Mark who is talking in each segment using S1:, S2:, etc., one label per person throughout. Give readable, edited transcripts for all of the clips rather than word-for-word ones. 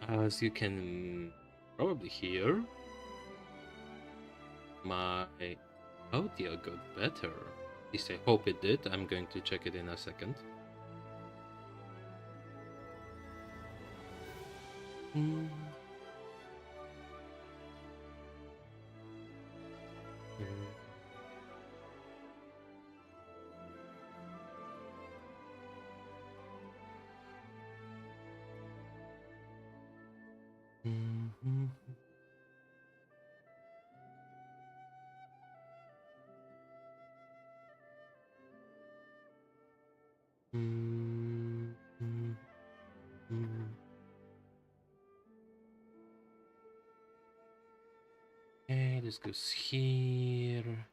S1: As you can probably hear, my audio got better. At least I hope it did. I'm going to check it in a second. Mm. Mm. Mhm. Mm. Mm. Mm. Okay, this goes here.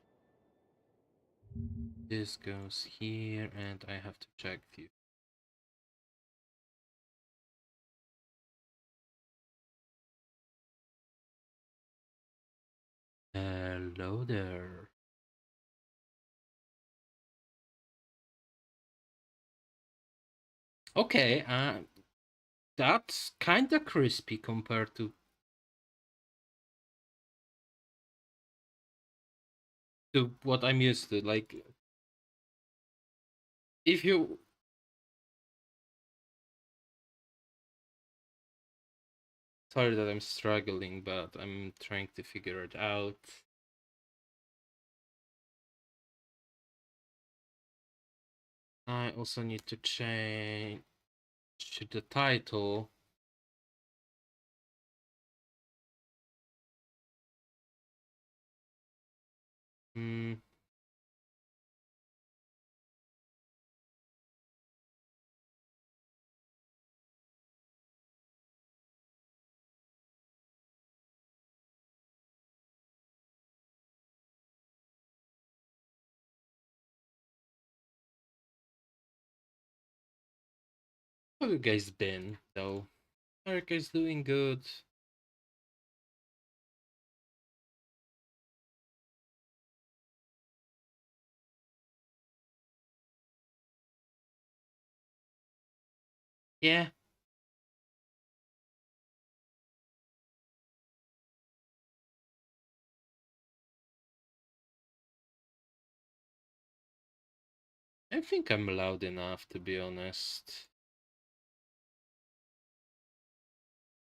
S1: This goes here, and I have to check few. Hello there. Okay, that's kinda crispy compared to what I'm used to. Like, if you sorry that I'm struggling, but I'm trying to figure it out. I also need to change the title. Hmm. How have you guys been, though? Are you guys doing good? Yeah. I think I'm loud enough, to be honest.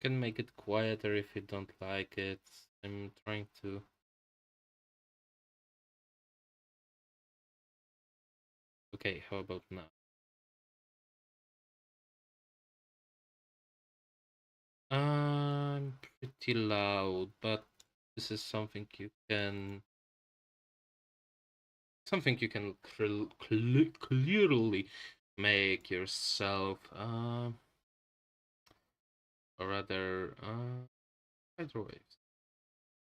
S1: Can make it quieter if you don't like it. I'm trying to. Okay, how about now? I'm pretty loud, but this is something you can clearly make yourself. Or rather, microwaves.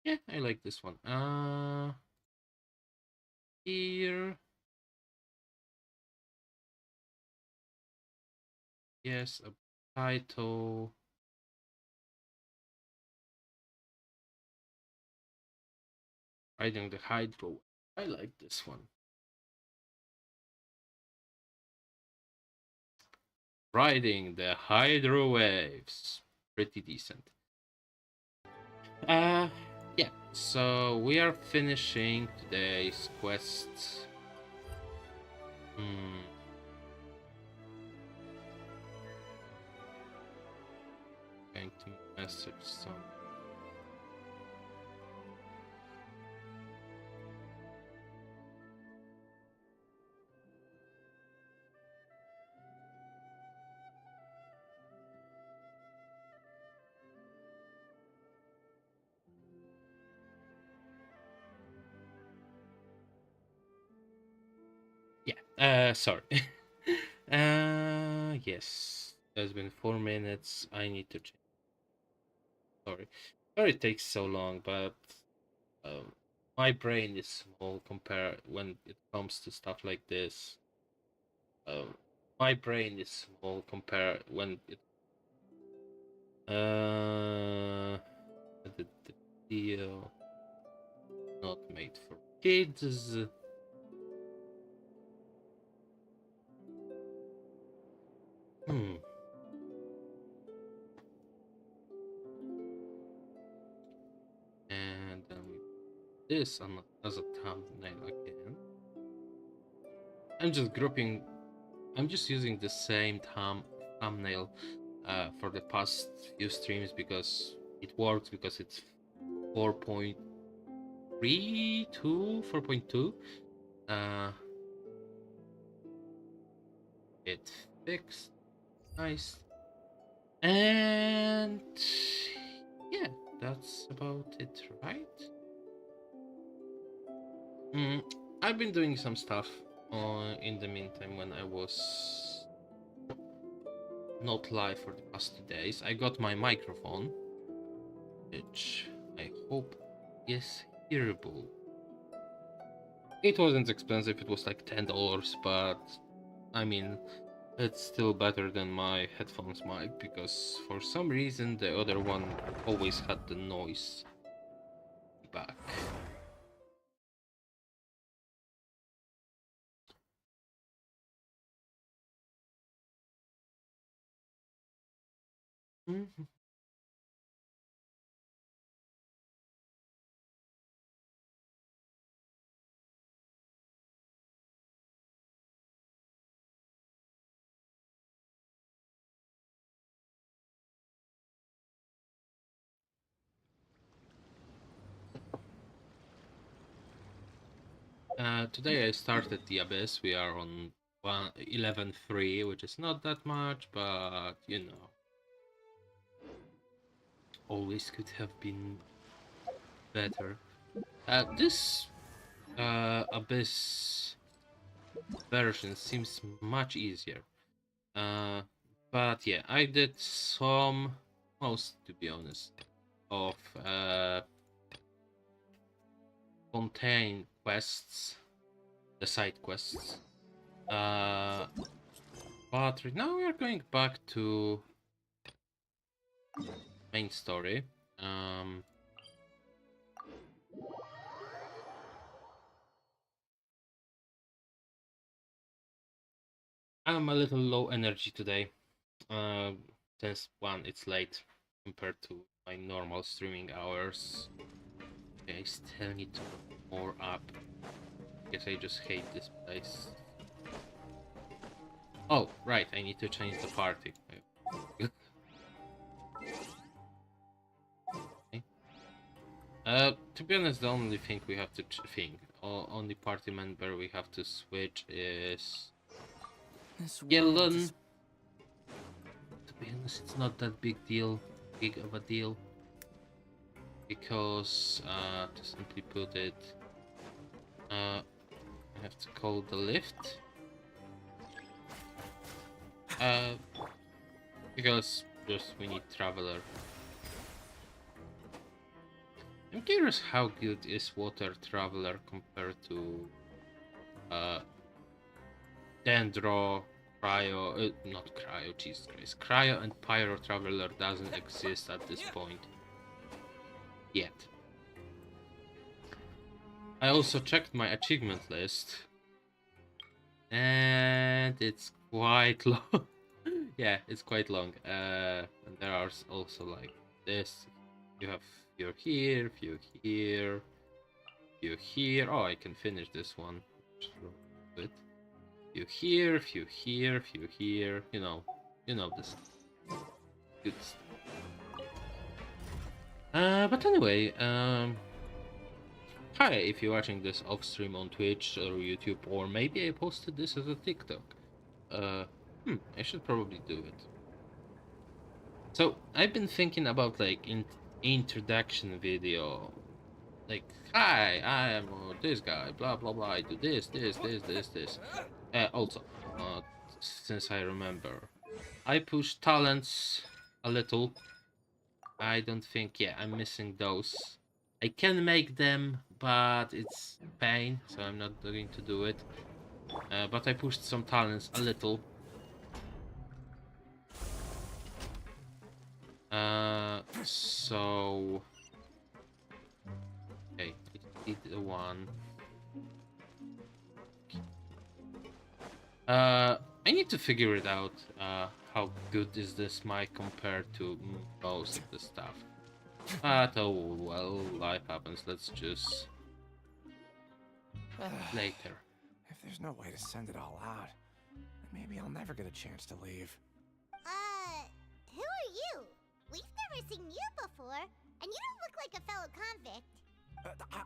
S1: Yeah, I like this one. Here, yes, a title. Riding the Hydro. I like this one. Riding the Hydro Waves. Pretty decent. Uh, yeah. So we are finishing today's quest. Hmm. Going to message some. Yeah. Sorry. Yes. It's been 4 minutes. I need to change. Sorry. Sorry it takes so long, but my brain is small compared when it comes to stuff like this. My brain is small compared when it the video not made for kids. Hmm. this as a thumbnail again. I'm just grouping. I'm just using the same thumbnail for the past few streams because it works, because it's 4.32, 4.2. It fixed. Nice. And yeah, that's about it, right? I've been doing some stuff in the meantime when I was not live for the past 2 days. I got my microphone, which I hope is hearable. It wasn't expensive, it was like $10, but I mean, it's still better than my headphones mic, because for some reason the other one always had the noise back. Today I started the Abyss. We are on 11.3, which is not that much, but you know, always could have been better. This Abyss version seems much easier. But yeah, I did most, to be honest, of Fontaine quests, the side quests. But right now we are going back to main story. I'm a little low energy today, since one, it's late compared to my normal streaming hours. Okay, I still need to put more up. Guess I just hate this place. Oh, right, I need to change the party. Okay. To be honest, the only thing we have to only party member we have to switch is Gillen. To be honest, it's not that big of a deal, because to simply put it, I have to call the lift. Because just we need Traveler. I'm curious how good is Water Traveler compared to Dendro, Cryo, not Cryo, Jesus Christ. Cryo and Pyro Traveler doesn't exist at this point. Yet. I also checked my achievement list, and it's quite long. Yeah, it's quite long. And there are also like this. You have you're here, you're here. Oh, I can finish this one. Good. You're here, you're here. You know this. Good stuff. But anyway, hi, if you're watching this off stream on Twitch or YouTube, or maybe I posted this as a TikTok. I should probably do it. So I've been thinking about like introduction video, like, hi, I am this guy, blah blah blah. I do this. Also, since I remember, I push talents a little. I don't think, yeah, I'm missing those. I can make them, but it's pain, so I'm not going to do it. But I pushed some talents a little. So okay, I did the one. I need to figure it out. How good is this mic compared to most of the stuff? But oh well, life happens. Let's just later.
S2: If there's no way to send it all out, then maybe I'll never get a chance to leave.
S3: Who are you? We've never seen you before, and you don't look like a fellow convict.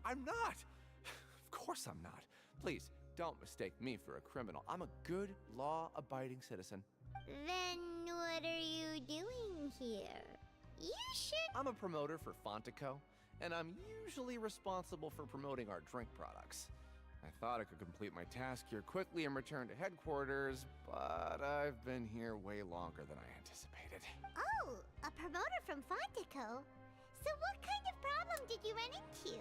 S2: I'm not! Of course I'm not. Please, don't mistake me for a criminal. I'm a good, law-abiding citizen.
S3: Then what are you doing here? You should...
S2: I'm a promoter for Fontico, and I'm usually responsible for promoting our drink products. I thought I could complete my task here quickly and return to headquarters, but I've been here way longer than I anticipated.
S3: Oh, a promoter from Fontico? So what kind of problem did you run into?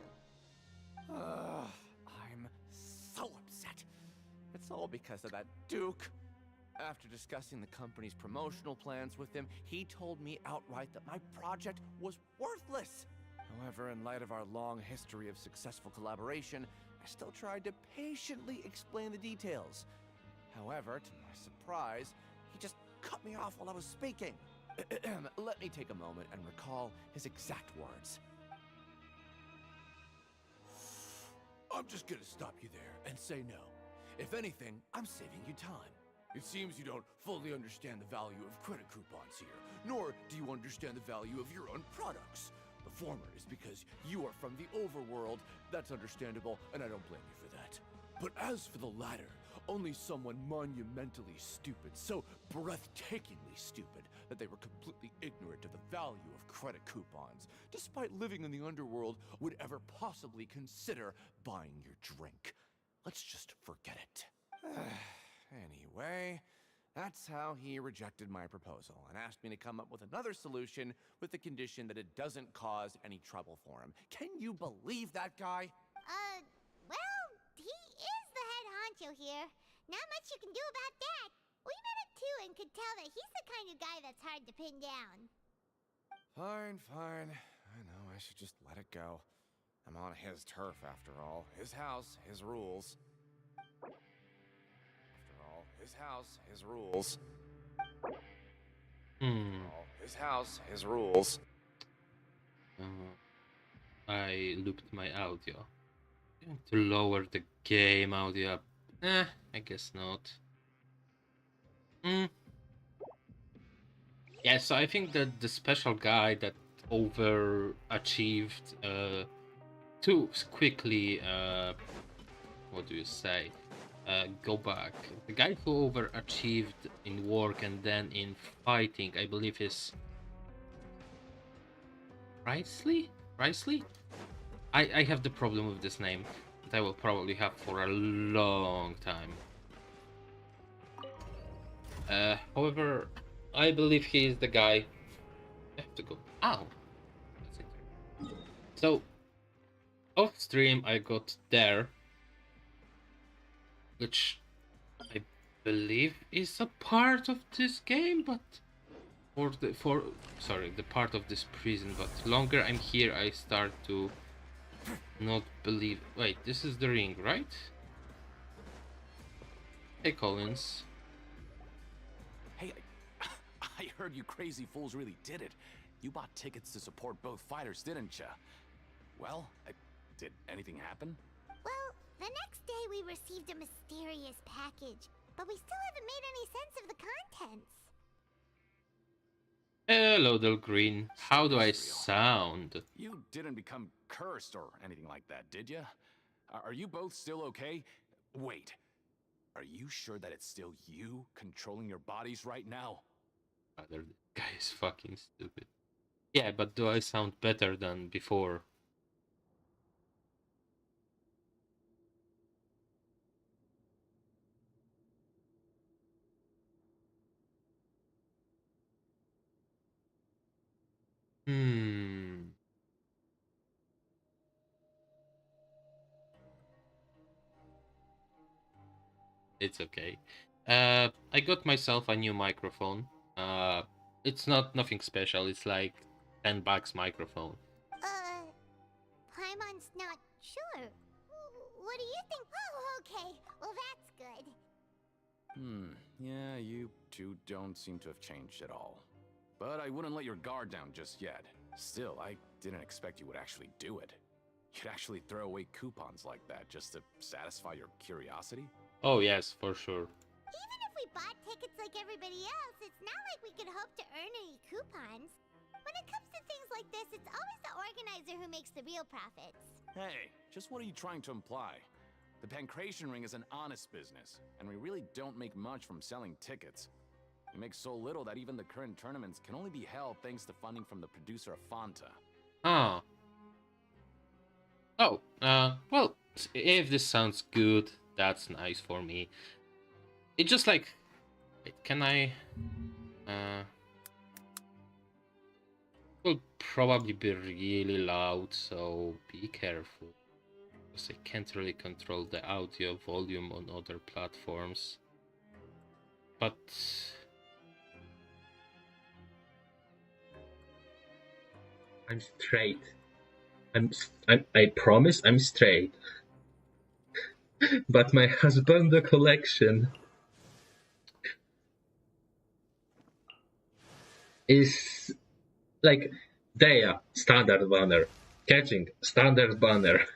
S2: I'm so upset. It's all because of that Duke. After discussing the company's promotional plans with him, he told me outright that my project was worthless. However, in light of our long history of successful collaboration, I still tried to patiently explain the details. However, to my surprise, he just cut me off while I was speaking. Let me take a moment and recall his exact words. I'm just gonna stop you there and say no. If anything, I'm saving you time. It seems you don't fully understand the value of credit coupons here, nor do you understand the value of your own products. The former is because you are from the overworld. That's understandable, and I don't blame you for that. But as for the latter, only someone monumentally stupid, so breathtakingly stupid, that they were completely ignorant of the value of credit coupons, despite living in the underworld, would ever possibly consider buying your drink. Let's just forget it. Anyway, that's how he rejected my proposal and asked me to come up with another solution with the condition that it doesn't cause any trouble for him. Can you believe that guy?
S3: Well, he is the head honcho here. Not much you can do about that. We met him too and could tell that he's the kind of guy that's hard to pin down.
S2: Fine, fine. I know I should just let it go. I'm on his turf after all. His house, his rules. After all, his house, his rules. After all, his house, his rules.
S1: I looped my audio. To lower the game audio up. I guess not. Yeah, so I think that the special guy that overachieved too quickly, what do you say? Go back. The guy who overachieved in work and then in fighting, I believe is Risley? Risley? I have the problem with this name that I will probably have for a long time. However, I believe he is the guy. I have to go. Ow! That's it. So, off stream, I got there, which I believe is a part of this game, but the part of this prison. But longer I'm here, I start to not believe. Wait, this is the ring, right? Hey, Collins.
S4: Hey, I heard you crazy fools really did it. You bought tickets to support both fighters, didn't ya? Well, did anything happen?
S3: Well, the next day we received a mysterious package, but we still haven't made any sense of the contents.
S1: Hello, Del Green. How do I sound?
S4: You didn't become cursed or anything like that, did ya? Are you both still okay? Wait, are you sure that it's still you controlling your bodies right now?
S1: Rather, this guy is fucking stupid. Yeah, but do I sound better than before? It's okay. I got myself a new microphone. It's not nothing special. It's like $10 microphone.
S3: Paimon's not sure. What do you think? Oh, okay. Well, that's good.
S4: Yeah, you two don't seem to have changed at all. But I wouldn't let your guard down just yet. Still, I didn't expect you would actually do it. You'd actually throw away coupons like that just to satisfy your curiosity?
S1: Oh yes, for sure.
S3: Even if we bought tickets like everybody else, it's not like we could hope to earn any coupons. When it comes to things like this, it's always the organizer who makes the real profits.
S4: Hey, just what are you trying to imply? The Pancration Ring is an honest business, and we really don't make much from selling tickets. We make so little that even the current tournaments can only be held thanks to funding from the producer of Fanta.
S1: Ah. Oh, well, if this sounds good, that's nice for me. It's just like, wait, can I, will probably be really loud, so be careful. Because I can't really control the audio volume on other platforms. But
S5: I'm straight. I promise I'm straight. But my husband the collection is like there, standard banner. Catching, standard banner.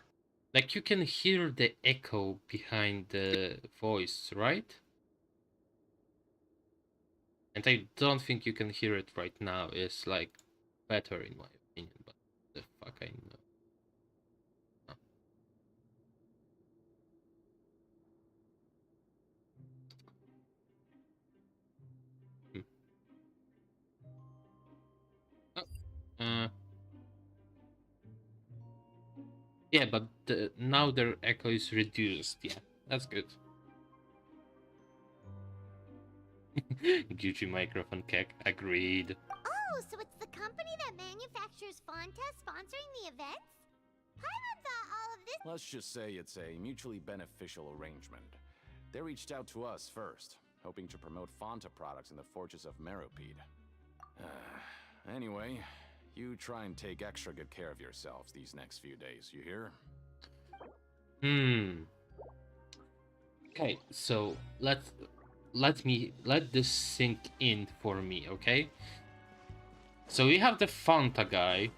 S1: like you can hear the echo behind the voice, right? And I don't think you can hear it right now. It's like better in my opinion, but the fuck I know. Hmm. Oh, yeah, but now their echo is reduced. Yeah, that's good. Gucci microphone kek. Agreed.
S3: Oh, so it's the company that manufactures Fanta sponsoring the events? Paimon thought all of this.
S4: Let's just say it's a mutually beneficial arrangement. They reached out to us first, hoping to promote Fanta products in the Fortress of Meropide. Anyway, you try and take extra good care of yourselves these next few days, you hear?
S1: Okay, so let this sink in for me, okay? So we have the Fanta guy,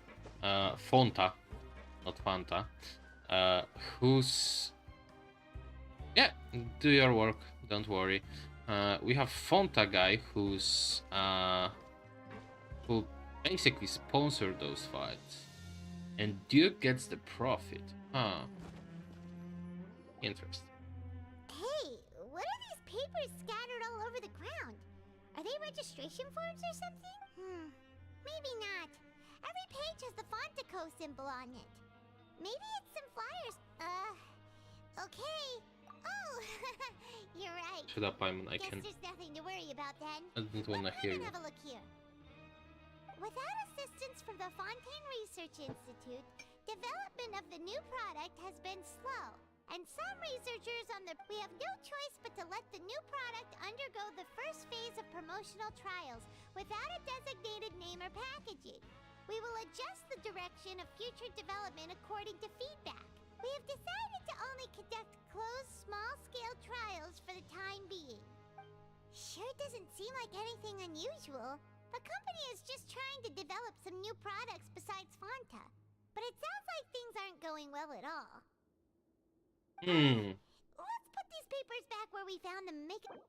S1: Fonta, not Fanta, who's, yeah, do your work, don't worry. We have Fonta guy who's who basically sponsored those fights, and Duke gets the profit. Interesting.
S3: Hey, what are these papers scattered all over the ground? Are they registration forms or something? Maybe not. Every page has the Fontaco symbol on it. Maybe it's some flyers. Okay. Oh, you're right.
S1: Shut up, Paimon. I
S3: Guess
S1: can.
S3: there's nothing to worry about then.
S1: I don't wanna
S3: Let
S1: hear
S3: me
S1: you.
S3: have a look here. Without assistance from the Fontaine Research Institute, development of the new product has been slow. And some researchers on the... We have no choice but to let the new product undergo the first phase of promotional trials without a designated name or packaging. We will adjust the direction of future development according to feedback. We have decided to only conduct closed, small-scale trials for the time being. Sure doesn't seem like anything unusual. The company is just trying to develop some new products besides Fanta. But it sounds like things aren't going well at all. Let's put these papers back where we found them and make it...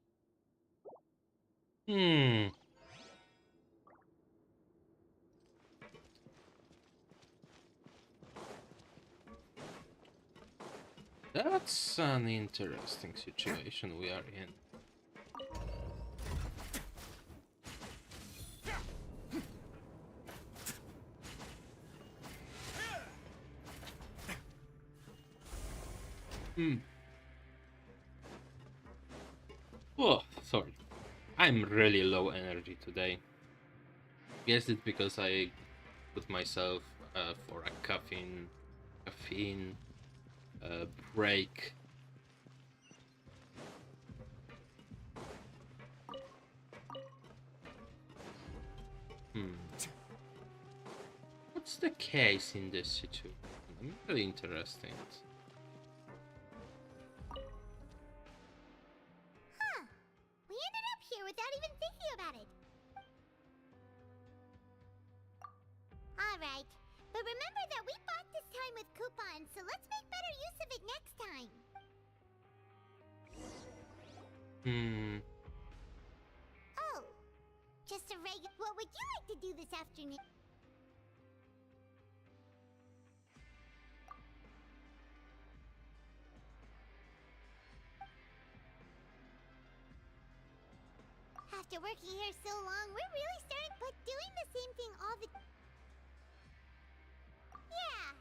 S1: That's an interesting situation we are in. Oh, sorry. I'm really low energy today. Guess it's because I put myself for a caffeine break. What's the case in this situation? I'm really interested.
S3: We ended up here without even thinking about it. Alright, But remember that we bought this time with coupons, so let's make better use of it next time. Oh, just a regular. What would you like to do this afternoon? After working here so long, we're really starting, but doing the same thing all the. Yeah.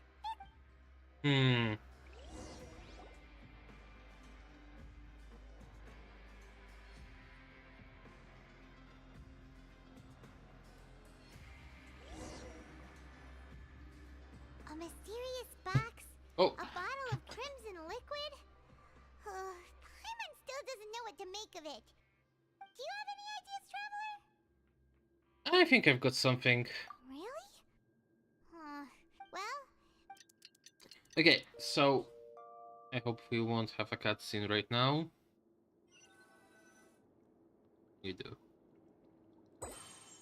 S3: A mysterious box.
S1: Oh,
S3: A bottle of crimson liquid. Paimon still doesn't know what to make of it. Do you have any ideas, Traveler?
S1: I think I've got something.
S3: Really? Well,
S1: Okay, so I hope we won't have a cutscene right now. You do.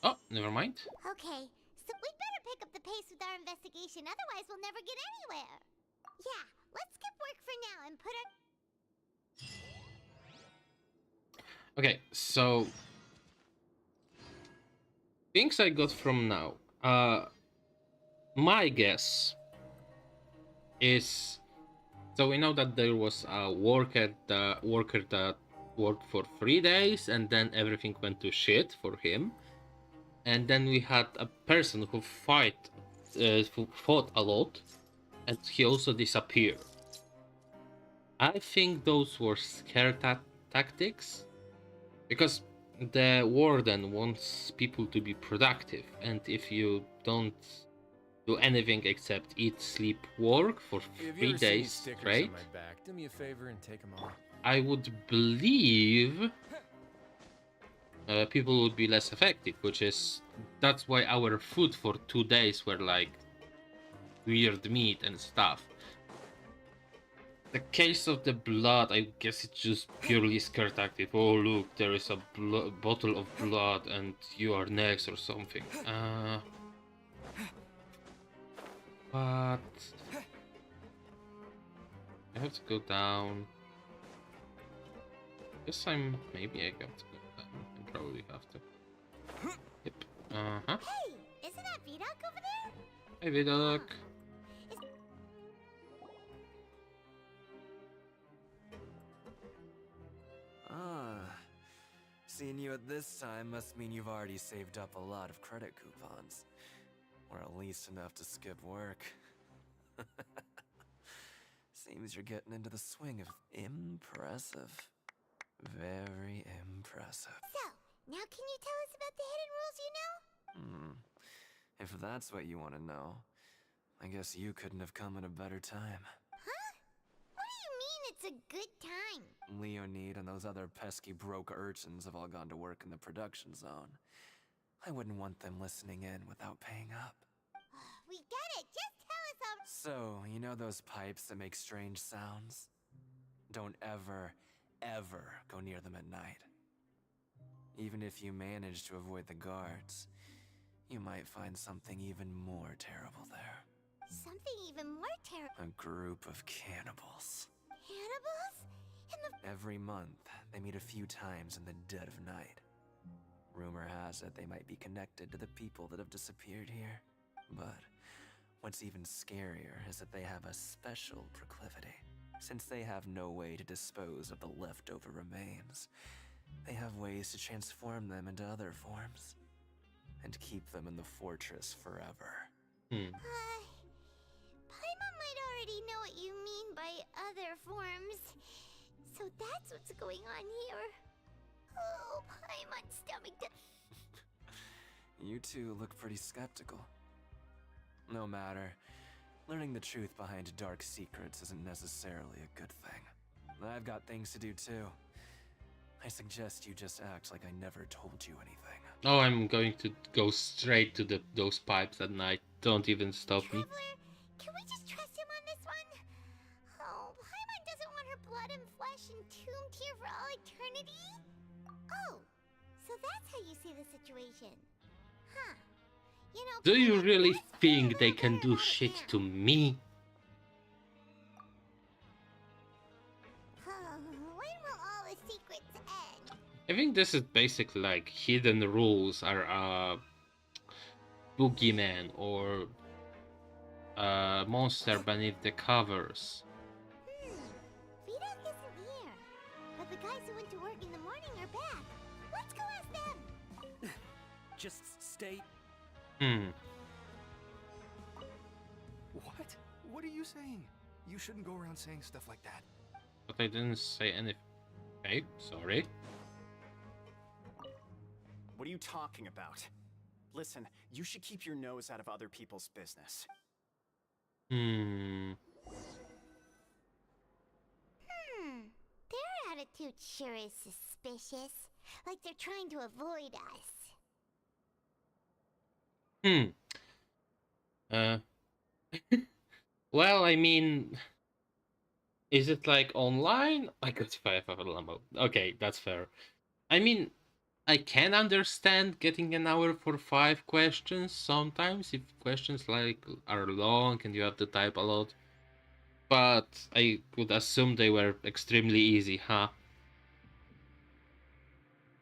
S1: Oh, never mind.
S3: okay. So we'd better pick up the pace with our investigation, otherwise we'll never get anywhere. Yeah, let's skip work for now and put our...
S1: Okay, so things I got from now. My guess is, so we know that there was a worker that worked for 3 days, and then everything went to shit for him. And then we had a person who fought a lot, and he also disappeared. I think those were scare tactics, because the warden wants people to be productive, and if you don't do anything except eat, sleep, work for
S6: Hey, have you
S1: 3
S6: ever seen these
S1: days
S6: stickers
S1: straight,
S6: on my back? Do me a favor and take them off.
S1: I would believe people would be less effective, that's why our food for 2 days were like weird meat and stuff. The case of the blood, I guess it's just purely scare tactic. Oh look, there is a bottle of blood and you are next or something. But I have to go down. Guess maybe I have to go down. I probably have to. Yep.
S3: Hey, isn't that Vidok over there?
S1: Hey Vidok.
S7: Seeing you at this time must mean you've already saved up a lot of credit coupons. Or at least enough to skip work. Seems you're getting into the swing of impressive. Very impressive.
S3: So, now can you tell us about the hidden rules you know?
S7: If that's what you want to know, I guess you couldn't have come at a better time.
S3: Huh? What do you mean it's a good time?
S7: Leonid and those other pesky broke urchins have all gone to work in the production zone. I wouldn't want them listening in without paying up.
S3: We get it. Just tell us how...
S7: So, you know those pipes that make strange sounds? Don't ever go near them at night. Even if you manage to avoid the guards, you might find something even more terrible there.
S3: Something even more terrible.
S7: A group of cannibals.
S3: Cannibals?
S7: Every month, they meet a few times in the dead of night. Rumor has it they might be connected to the people that have disappeared here. But what's even scarier is that they have a special proclivity. Since they have no way to dispose of the leftover remains, they have ways to transform them into other forms and keep them in the fortress forever.
S3: Paimon might already know what you mean by other forms. So that's what's going on here. Oh, Paimon's stomach.
S7: You two look pretty skeptical. No matter. Learning the truth behind dark secrets isn't necessarily a good thing. I've got things to do too. I suggest you just act like I never told you anything.
S1: Oh, I'm going to go straight to those pipes at night. Don't even stop me.
S3: Traveler, can we just trust him on this one? Oh, Paimon doesn't want her blood and flesh entombed here for all eternity? Oh, so that's how you see the situation. Huh. You know,
S1: Do you
S3: Paimon
S1: really
S3: does
S1: think
S3: feel
S1: they
S3: a
S1: can
S3: little
S1: do
S3: better
S1: shit
S3: about
S1: to me?
S3: him. When will all the secrets end?
S1: I think this is basically like hidden rules are boogeyman or monster beneath the covers.
S3: Vidoc isn't here. But the guys who went to work in the morning are back. Let's go ask them.
S6: Just stay. What? What are you saying? You shouldn't go around saying stuff like that.
S1: But I didn't say anything. Okay, sorry.
S8: What are you talking about? Listen, you should keep your nose out of other people's business.
S3: Their attitude sure is suspicious. Like they're trying to avoid us.
S1: Well, I mean, is it like online? I could five of a Lambo. Okay, that's fair. I mean, I can understand getting an hour for 5 questions sometimes if questions like are long and you have to type a lot. But I would assume they were extremely easy, huh?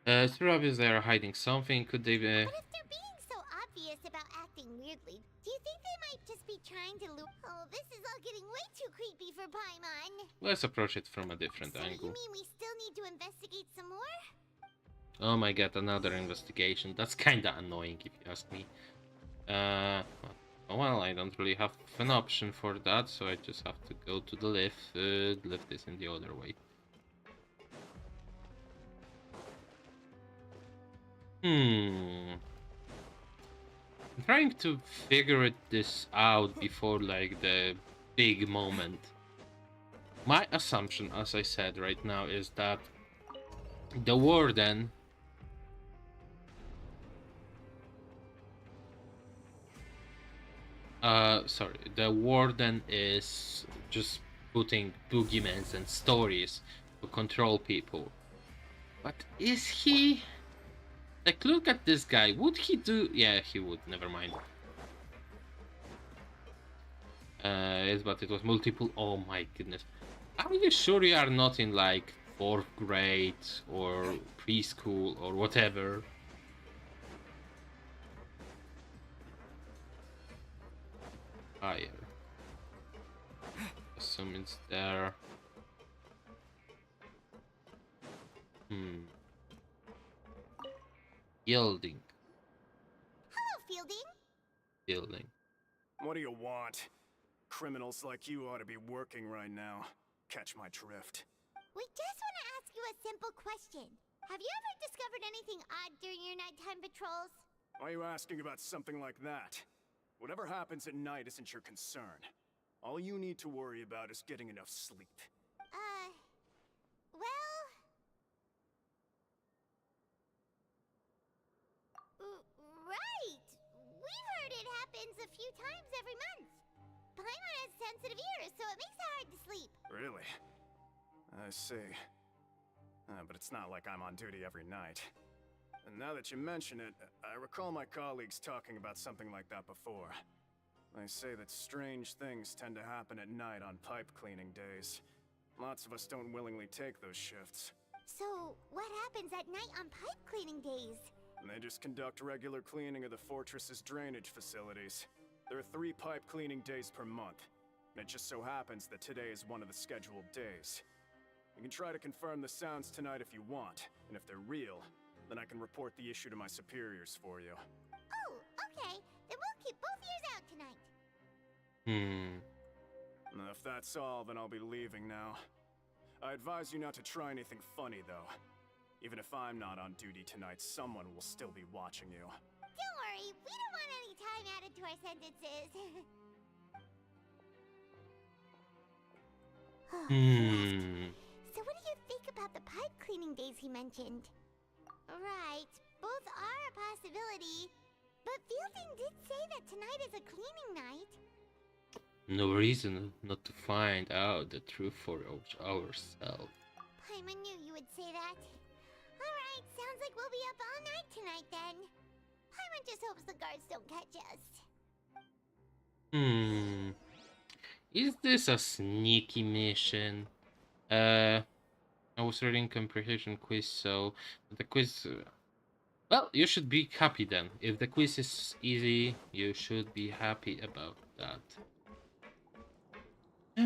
S1: It's pretty obvious they are hiding something. Could they be?
S3: But if they're being so obvious about acting weirdly, do you think they might just be trying to lure? Oh, this is all getting way too creepy for Paimon.
S1: Let's approach it from a different
S3: So
S1: angle.
S3: you mean we still need to investigate some more?
S1: Oh my god, another investigation. That's kinda annoying if you ask me. Well, I don't really have an option for that, so I just have to go to the lift. Lift is in the other way. I'm trying to figure this out before like the big moment. My assumption, as I said right now, is that the warden the warden is just putting boogeymans and stories to control people. But is he? Like, look at this guy. Would he do? Yeah, he would. Never mind. Yes, but it was multiple. Oh my goodness. Are you sure you are not in like 4th grade or preschool or whatever? Higher. Assume it's there. Yielding.
S3: Hello, Fielding.
S1: Yielding.
S8: What do you want? Criminals like you ought to be working right now. Catch my drift.
S3: We just want to ask you a simple question. Have you ever discovered anything odd during your nighttime patrols?
S8: Why are you asking about something like that? Whatever happens at night isn't your concern. All you need to worry about is getting enough sleep.
S3: Well... right! We've heard it happens a few times every month. Paimon has sensitive ears, so it makes it hard to sleep.
S8: Really? I see. But it's not like I'm on duty every night. And now that you mention it, I recall my colleagues talking about something like that before. They say that strange things tend to happen at night on pipe cleaning days. Lots of us don't willingly take those shifts.
S3: So, what happens at night on pipe cleaning days?
S8: And they just conduct regular cleaning of the fortress's drainage facilities. There are 3 pipe cleaning days per month. And it just so happens that today is one of the scheduled days. You can try to confirm the sounds tonight if you want, and if they're real, then I can report the issue to my superiors for you.
S3: Oh, okay. Then we'll keep both ears out tonight.
S8: Now, if that's all, then I'll be leaving now. I advise you not to try anything funny, though. Even if I'm not on duty tonight, someone will still be watching you.
S3: Don't worry, we don't want any time added to our sentences. So what do you think about the pipe cleaning days he mentioned? Right, both are a possibility. But Fielding did say that tonight is a cleaning night.
S1: No reason not to find out the truth for ourselves.
S3: Paimon knew you would say that. Alright, sounds like we'll be up all night tonight then. Paimon just hopes the guards don't catch us.
S1: Is this a sneaky mission? I was reading comprehension quiz, so the quiz. Well, you should be happy then. If the quiz is easy, you should be happy about that.
S3: Oh,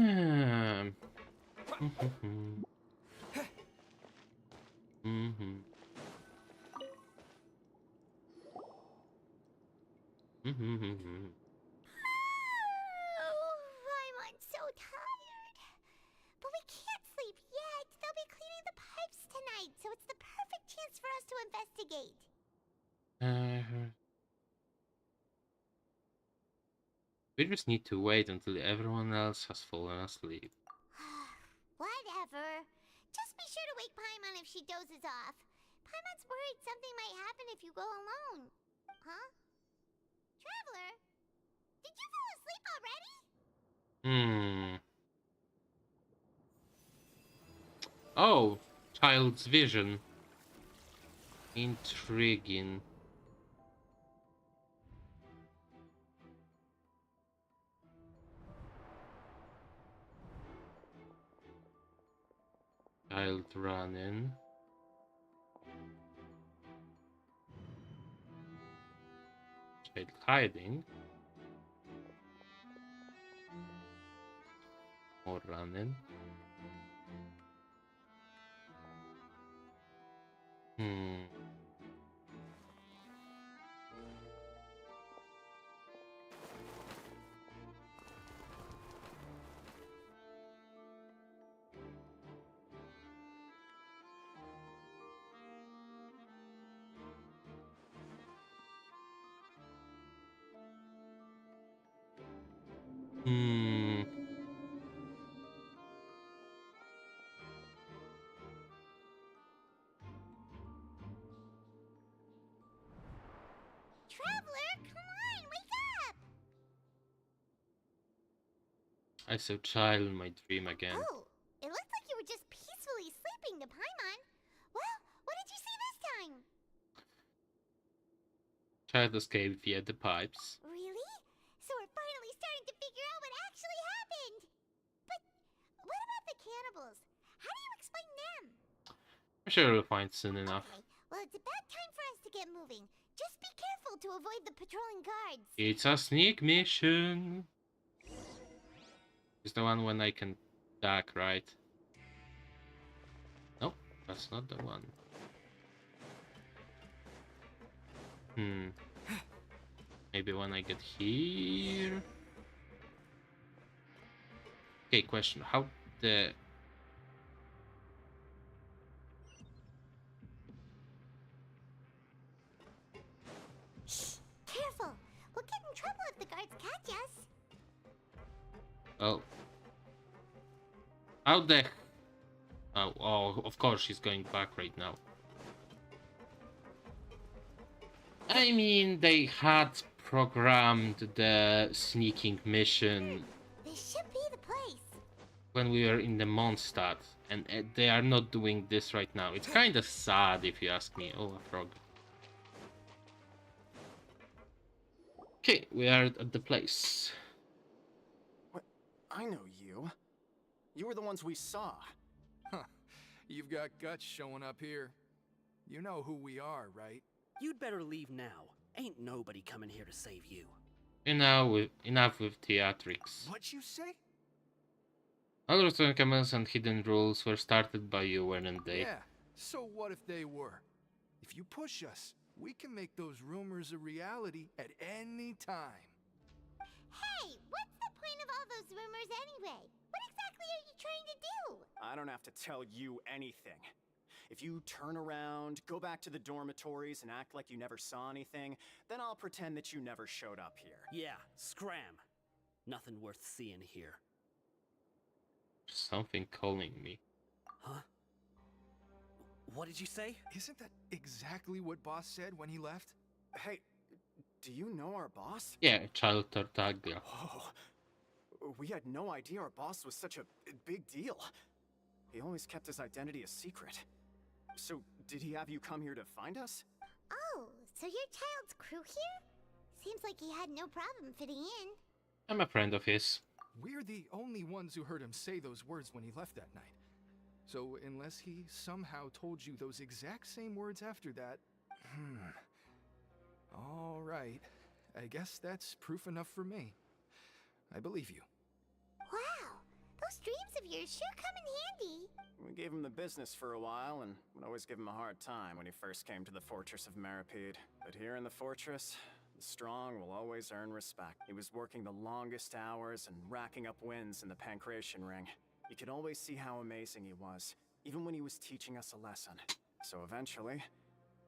S3: Paimon's so tired. But we can't sleep yet. They'll be cleaning the pipes tonight, so it's the perfect chance for us to investigate.
S1: We just need to wait until everyone else has fallen asleep.
S3: Whatever. Just be sure to wake Paimon if she dozes off. Paimon's worried something might happen if you go alone. Huh? Traveler? Did you fall asleep already?
S1: Oh, child's vision. Intriguing. Child running. Child hiding. More running.
S3: Traveler, come on, wake up!
S1: I saw child in my dream again.
S3: Oh, it looks like you were just peacefully sleeping to Paimon. Well, what did you see this time?
S1: Child escaped via the pipes.
S3: Really? So we're finally starting to figure out what actually happened. But what about the cannibals? How do you explain them?
S1: I'm sure we'll find soon enough.
S3: Okay, well, it's about time for us to get moving. Just be careful to avoid the patrolling guards.
S1: It's a sneak mission. It's the one when I can duck, right? Nope, that's not the one. Maybe when I get here. Okay, question. How the...
S3: Shh! Careful! We'll get in trouble if the guards catch us.
S1: Oh. How the... Oh, of course she's going back right now. I mean, they had programmed the sneaking mission
S3: This should be the place.
S1: when we were in the Mondstadt, and they are not doing this right now. It's kind of sad if you ask me. Oh, a frog. Okay, we are at the place.
S8: What? I know you. You were the ones we saw.
S6: Huh. You've got guts showing up here. You know who we are, right?
S9: You'd better leave now. Ain't nobody coming here to save you.
S1: Enough with theatrics.
S6: What'd you say?
S1: All return commands and hidden rules were started by you, weren't they?
S6: Yeah, so what if they were? If you push us, we can make those rumors a reality at any time.
S3: Hey, what's the point of all those rumors anyway? What exactly are you trying to do?
S8: I don't have to tell you anything. If you turn around, go back to the dormitories and act like you never saw anything, then I'll pretend that you never showed up here.
S9: Yeah, scram. Nothing worth seeing here.
S1: Something calling me.
S9: Huh? What did you say?
S6: Isn't that exactly what Boss said when he left?
S8: Hey, do you know our boss?
S1: Yeah, Child Tartaglia.
S8: Oh, we had no idea our boss was such a big deal. He always kept his identity a secret. So, did he have you come here to find us?
S3: Oh, So your child's crew here? Seems like he had no problem fitting in.
S1: I'm a friend of his.
S6: We're the only ones who heard him say those words when he left that night. So unless he somehow told you those exact same words after that... All right. I guess that's proof enough for me. I believe you.
S3: Wow, those dreams of yours sure come in handy.
S8: We gave him the business for a while and would always give him a hard time when he first came to the Fortress of Meripede. But here in the fortress, the strong will always earn respect. He was working the longest hours and racking up wins in the Pancration Ring. You could always see how amazing he was, even when he was teaching us a lesson. So eventually,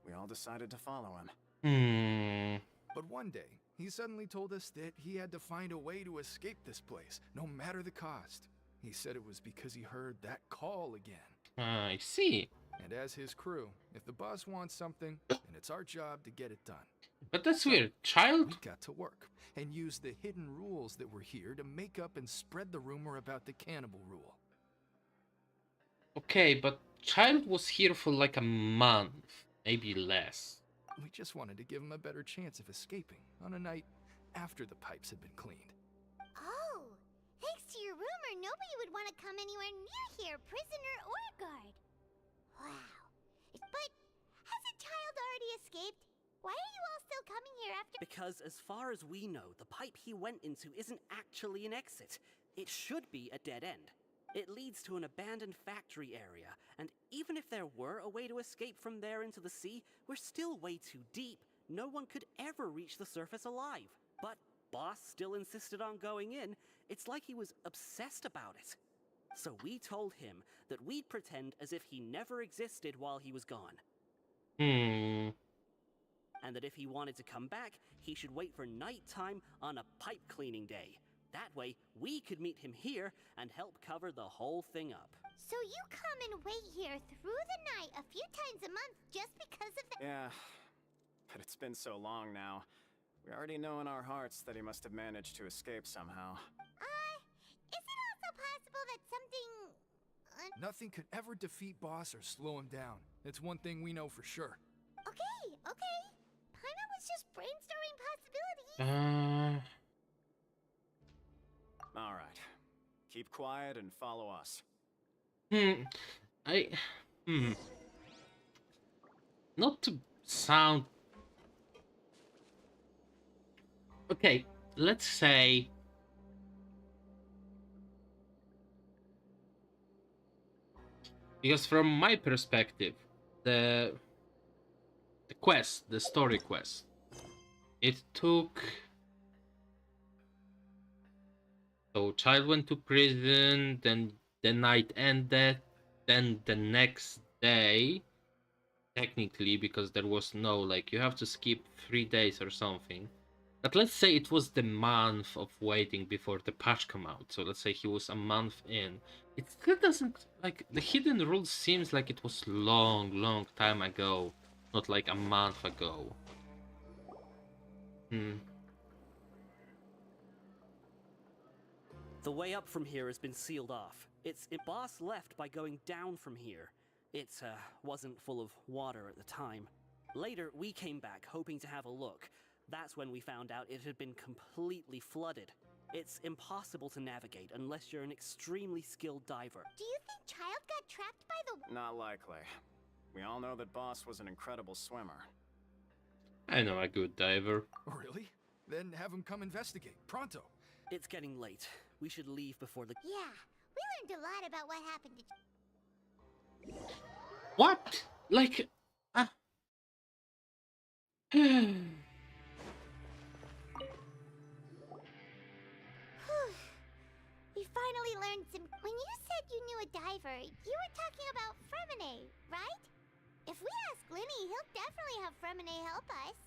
S8: we all decided to follow him.
S6: But one day, he suddenly told us that he had to find a way to escape this place, no matter the cost. He said it was because he heard that call again.
S1: I see.
S6: And as his crew, if the boss wants something, then it's our job to get it done.
S1: But that's weird. Child?
S6: We got to work and use the hidden rules that were here to make up and spread the rumor about the cannibal rule.
S1: Okay, but Child was here for like a month, maybe less.
S6: We just wanted to give him a better chance of escaping on a night after the pipes had been cleaned.
S3: Oh, thanks to your rumor, nobody would want to come anywhere near here, prisoner or guard. Wow. But has a child already escaped? Why are you all still coming here after—
S9: Because as far as we know, the pipe he went into isn't actually an exit. It should be a dead end. It leads to an abandoned factory area, and even if there were a way to escape from there into the sea, we're still way too deep. No one could ever reach the surface alive. But Boss still insisted on going in. It's like he was obsessed about it. So we told him that we'd pretend as if he never existed while he was gone. And that if he wanted to come back, he should wait for nighttime on a pipe cleaning day. That way, we could meet him here and help cover the whole thing up.
S3: So you come and wait here through the night a few times a month just because of the—
S8: Yeah, but it's been so long now. We already know in our hearts that he must have managed to escape somehow.
S3: Is it also possible that something—
S6: Nothing could ever defeat Boss or slow him down. That's one thing we know for sure.
S3: Okay. Paimon was just brainstorming possibilities.
S8: All right. Keep quiet and follow us.
S1: Not to sound... Okay, let's say... Because from my perspective, the quest, the story quest, it took... So Child went to prison, then the night ended, then the next day, technically, because there was no, like, you have to skip 3 days or something. But let's say it was the month of waiting before the patch come out. So let's say he was a month in. It still doesn't, like, the hidden rule seems like it was long time ago, not like a month ago.
S9: The way up from here has been sealed off. Boss left by going down from here. It wasn't full of water at the time. Later, we came back hoping to have a look. That's when we found out it had been completely flooded. It's impossible to navigate unless you're an extremely skilled diver.
S3: Do you think Child got trapped by the—
S8: Not likely. We all know that Boss was an incredible swimmer.
S1: I know a good diver.
S6: Really? Then have him come investigate. Pronto.
S9: It's getting late. We should leave before the—
S3: Yeah, we learned a lot about what happened to—
S1: What? Like...
S3: We finally learned some— When you said you knew a diver, you were talking about Freminet, right? If we ask Linny, he'll definitely have Freminet help us.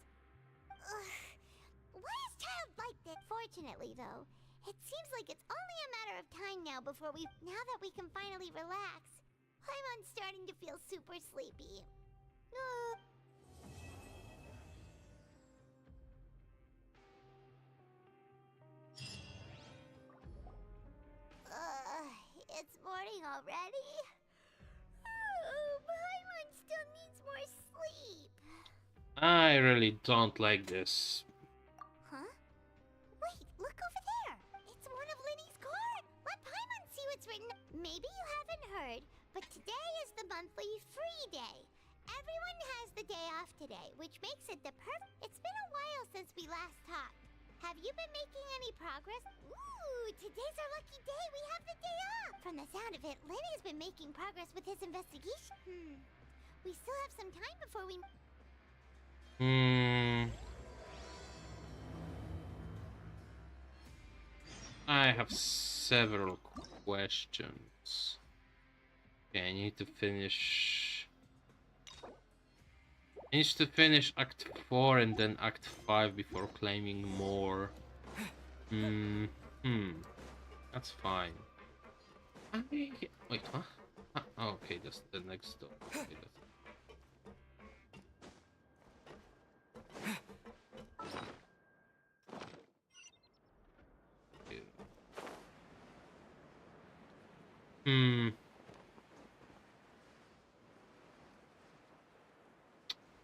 S3: Why is Child like that? Fortunately, though, it seems like it's only a matter of time now before now that we can finally relax. I'm starting to feel super sleepy. It's morning already? Paimon still needs more sleep.
S1: I really don't like this.
S3: Huh? Wait, look over there. It's one of Linny's cards. Let Paimon see what's written. Maybe you haven't heard, but today is the monthly free day. Everyone has the day off today, which makes it the perfect. It's been a while since we last talked. Have you been making any progress? Ooh, today's our lucky day. We have the day off. From the sound of it, Lenny's been making progress with his investigation. We still have some time before we...
S1: I have several questions. Okay, I need to finish. I need to finish Act 4 and then Act 5 before claiming more. That's fine. Wait, huh? Oh, okay, that's the next door. Okay,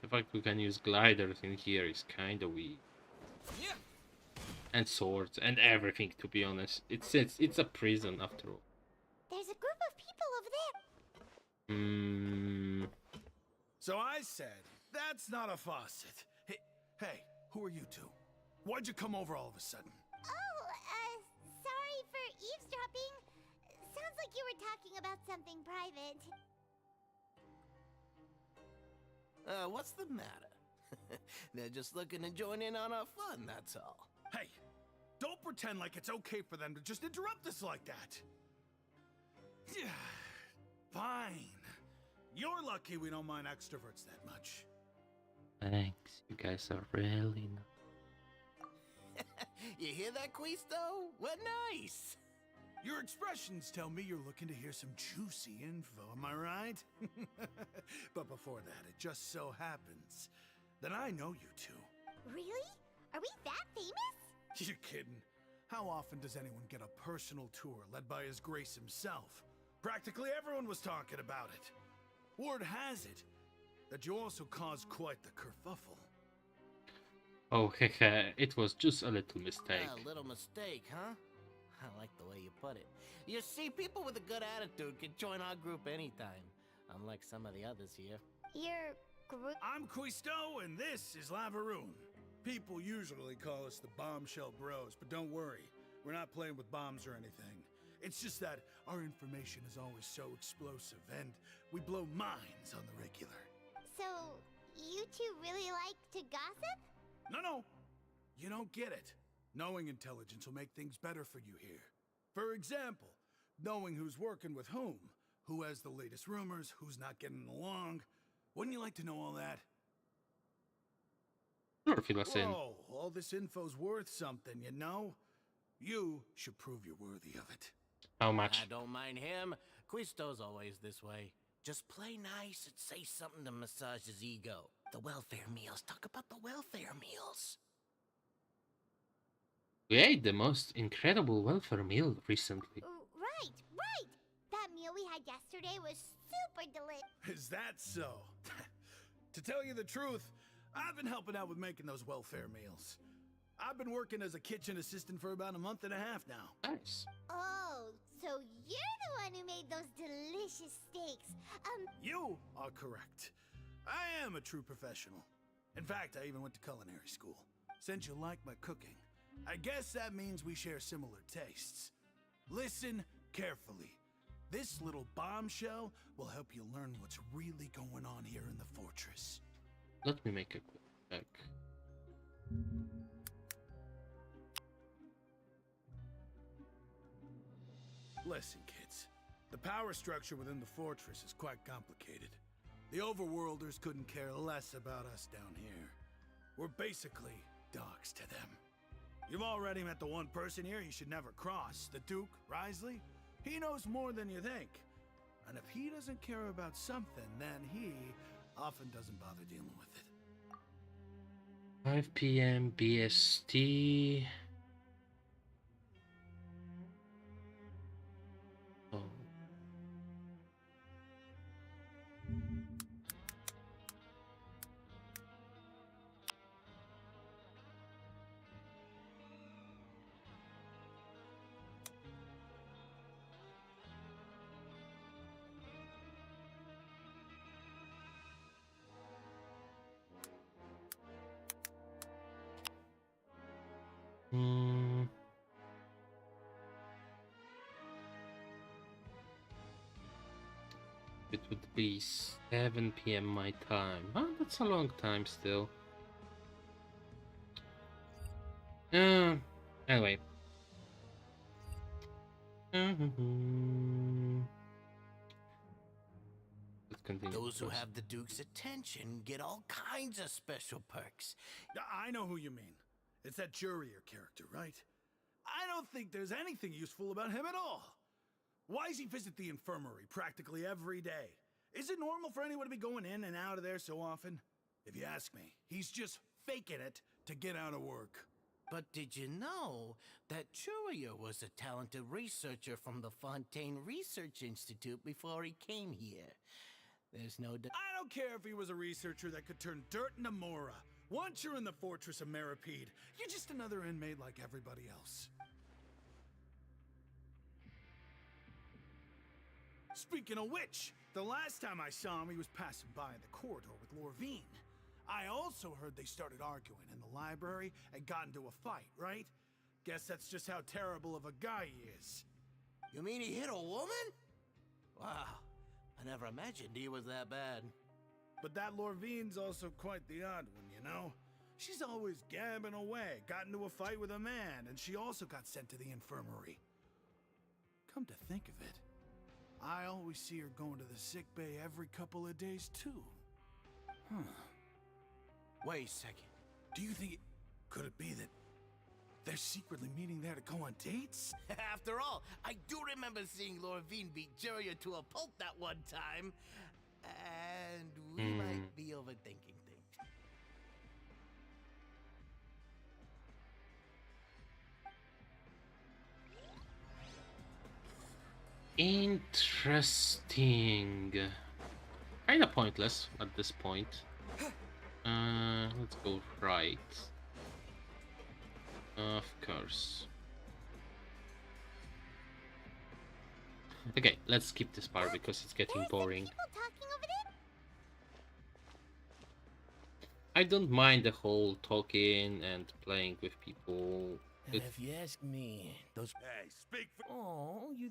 S1: The fact we can use gliders in here is kinda weak. And swords and everything, to be honest. It's a prison after all.
S3: There's a group of people over there.
S10: So I said, that's not a faucet. Hey, who are you two? Why'd you come over all of a sudden?
S3: Oh, sorry for eavesdropping. Sounds like you were talking about something private.
S11: What's the matter? They're just looking to join in on our fun, that's all.
S10: Hey, don't pretend like it's okay for them to just interrupt us like that. Fine. You're lucky we don't mind extroverts that much.
S1: Thanks, you guys are really nice.
S11: You hear that, Quisto? What nice!
S10: Your expressions tell me you're looking to hear some juicy info, am I right? But before that, it just so happens that I know you two.
S3: Really? Are we that famous?
S10: You're kidding. How often does anyone get a personal tour led by His Grace himself? Practically everyone was talking about it. Word has it that you also caused quite the kerfuffle.
S1: Oh, hehe, it was just a little mistake.
S11: A little mistake, huh? I like the way you put it. You see, people with a good attitude can join our group anytime, unlike some of the others here.
S3: Your group?
S10: I'm Quisto, and this is Lavaroon. People usually call us the Bombshell Bros, but don't worry, we're not playing with bombs or anything. It's just that our information is always so explosive, and we blow minds on the regular.
S3: So, you two really like to gossip?
S10: No, you don't get it. Knowing intelligence will make things better for you here. For example, knowing who's working with whom, who has the latest rumors, who's not getting along. Wouldn't you like to know all that?
S1: Sure, fill us in.
S10: Whoa, all this info's worth something, you know? You should prove you're worthy of it.
S1: How much?
S11: I don't mind him. Quisto's always this way. Just play nice and say something to massage his ego. The welfare meals. Talk about the welfare meals.
S1: We ate the most incredible welfare meal recently.
S3: Right. That meal we had yesterday was super delicious.
S10: Is that so? To tell you the truth, I've been helping out with making those welfare meals. I've been working as a kitchen assistant for about a month and a half now.
S1: Nice.
S3: Oh, so you're the one who made those delicious steaks.
S10: You are correct. I am a true professional. In fact, I even went to culinary school. Since you like my cooking, I guess that means we share similar tastes. Listen carefully. This little bombshell will help you learn what's really going on here in the fortress.
S1: Let me make a quick check.
S10: Listen, kids. The power structure within the fortress is quite complicated. The overworlders couldn't care less about us down here. We're basically dogs to them. You've already met the one person here you should never cross, the Duke, Risley. He knows more than you think. And if he doesn't care about something, then he often doesn't bother dealing with it.
S1: 5 p.m. BST. Oh. Hmm. It would be 7 p.m. my time. Oh, that's a long time still. Anyway. Let's continue.
S11: Those who
S1: first.
S11: have the Duke's attention get all kinds of special perks.
S10: I know who you mean. It's that Jurier character, right? I don't think there's anything useful about him at all. Why does he visit the infirmary practically every day? Is it normal for anyone to be going in and out of there so often? If you ask me, he's just faking it to get out of work.
S11: But did you know that Jurier was a talented researcher from the Fontaine Research Institute before he came here? There's no doubt.
S10: I don't care if he was a researcher that could turn dirt into Mora. Once you're in the Fortress of Meripede, you're just another inmate like everybody else. Speaking of which, the last time I saw him, he was passing by the corridor with Lorvine. I also heard they started arguing in the library and got into a fight, right? Guess that's just how terrible of a guy he is.
S11: You mean he hit a woman? Wow, I never imagined he was that bad.
S10: But that Lorvine's also quite the odd one, you know? She's always gabbing away, got into a fight with a man, and she also got sent to the infirmary. Come to think of it, I always see her going to the sick bay every couple of days, too.
S11: Wait a second.
S10: Do you think could it be that they're secretly meeting there to go on dates?
S11: After all, I do remember seeing Lorvine beat Jurier to a pulp that one time. And we might be overthinking things.
S1: Interesting. Kinda pointless at this point. Let's go right. Of course. Okay, let's skip this part because it's getting boring.
S3: People talking over there?
S1: I don't mind the whole talking and playing with people.
S11: And if you ask me, those...
S12: Hey, speak for...
S11: Oh, you...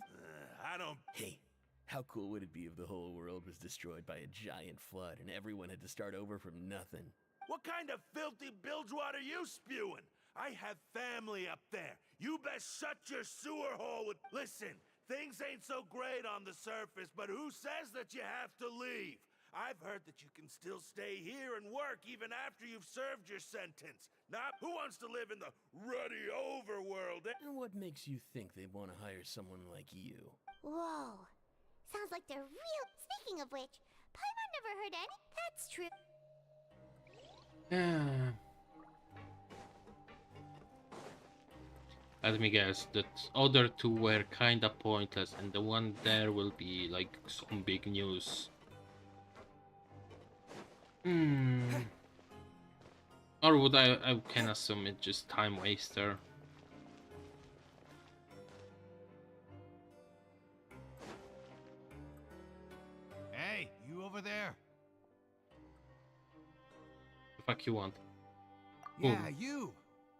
S12: I don't...
S13: Hey, how cool would it be if the whole world was destroyed by a giant flood and everyone had to start over from nothing?
S12: What kind of filthy bilgewater are you spewing? I have family up there. You best shut your sewer hole with... Listen, things ain't so great on the surface, but who says that you have to leave? I've heard that you can still stay here and work even after you've served your sentence. Now, who wants to live in the ruddy overworld?
S13: And what makes you think they want to hire someone like you?
S3: Whoa. Sounds like they're real. Speaking of which, Paimon never heard any. That's true.
S1: Let me guess, the other two were kinda pointless and the one there will be like some big news. Or would I can assume it's just time waster.
S14: Hey, you over there?
S1: The fuck you want?
S14: Yeah, you.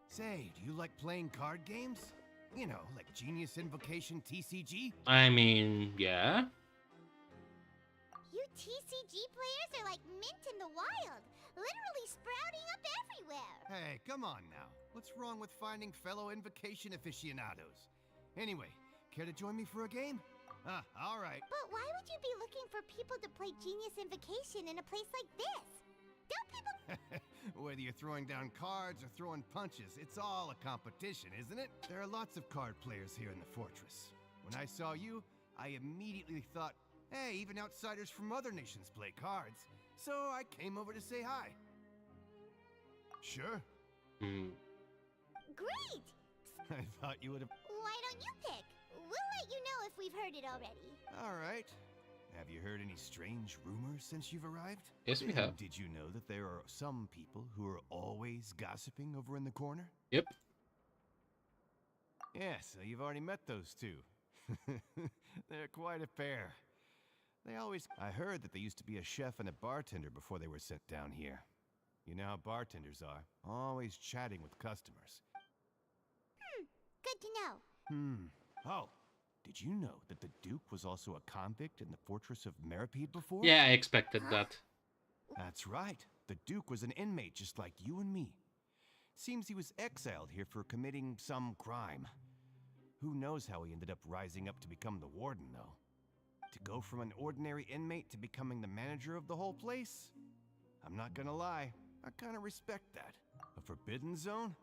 S14: Say, do you like playing card games? You know, like Genius Invocation TCG?
S1: I mean, yeah.
S3: You TCG players are like mint in the wild, literally sprouting up everywhere.
S14: Hey, come on now. What's wrong with finding fellow Invocation aficionados? Anyway, care to join me for a game? All right.
S3: But why would you be looking for people to play Genius Invocation in a place like this? Don't people...
S14: Whether you're throwing down cards or throwing punches, it's all a competition, isn't it? There are lots of card players here in the fortress. When I saw you, I immediately thought, hey, even outsiders from other nations play cards. So I came over to say hi. Sure.
S3: Great!
S14: I thought you would have...
S3: Why don't you pick? We'll let you know if we've heard it already.
S14: All right. Have you heard any strange rumors since you've arrived?
S1: Yes, we have.
S14: Did you know that there are some people who are always gossiping over in the corner?
S1: Yep.
S14: Yeah, so you've already met those two. They're quite a pair. They always... I heard that they used to be a chef and a bartender before they were sent down here. You know how bartenders are, always chatting with customers.
S3: to know.
S14: Oh, did you know that the Duke was also a convict in the fortress of Meripede before?
S1: Yeah, I expected that.
S14: That's right. The Duke was an inmate just like you and me. Seems he was exiled here for committing some crime. Who knows how he ended up rising up to become the warden, though? To go from an ordinary inmate to becoming the manager of the whole place? I'm not gonna lie, I kinda respect that. A forbidden zone?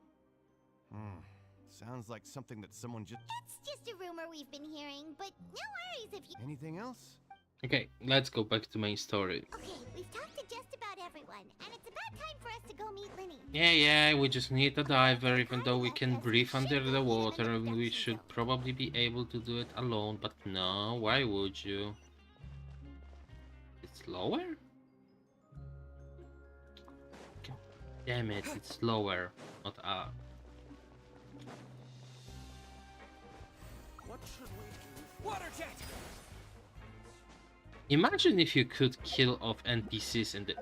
S14: Sounds like something that someone just...
S3: It's just a rumor we've been hearing, but no worries if you...
S14: Anything else?
S1: Okay, let's go back to main story.
S3: Okay, we've talked to just about everyone, and it's about time for us to go meet Linny.
S1: Yeah, we just need a diver, even though we can breathe under the water, and we should probably be able to do it alone, but no, why would you? It's lower? God damn it, it's lower, not up.
S9: What should we do? Water jet!
S1: Imagine if you could kill off NPCs in the...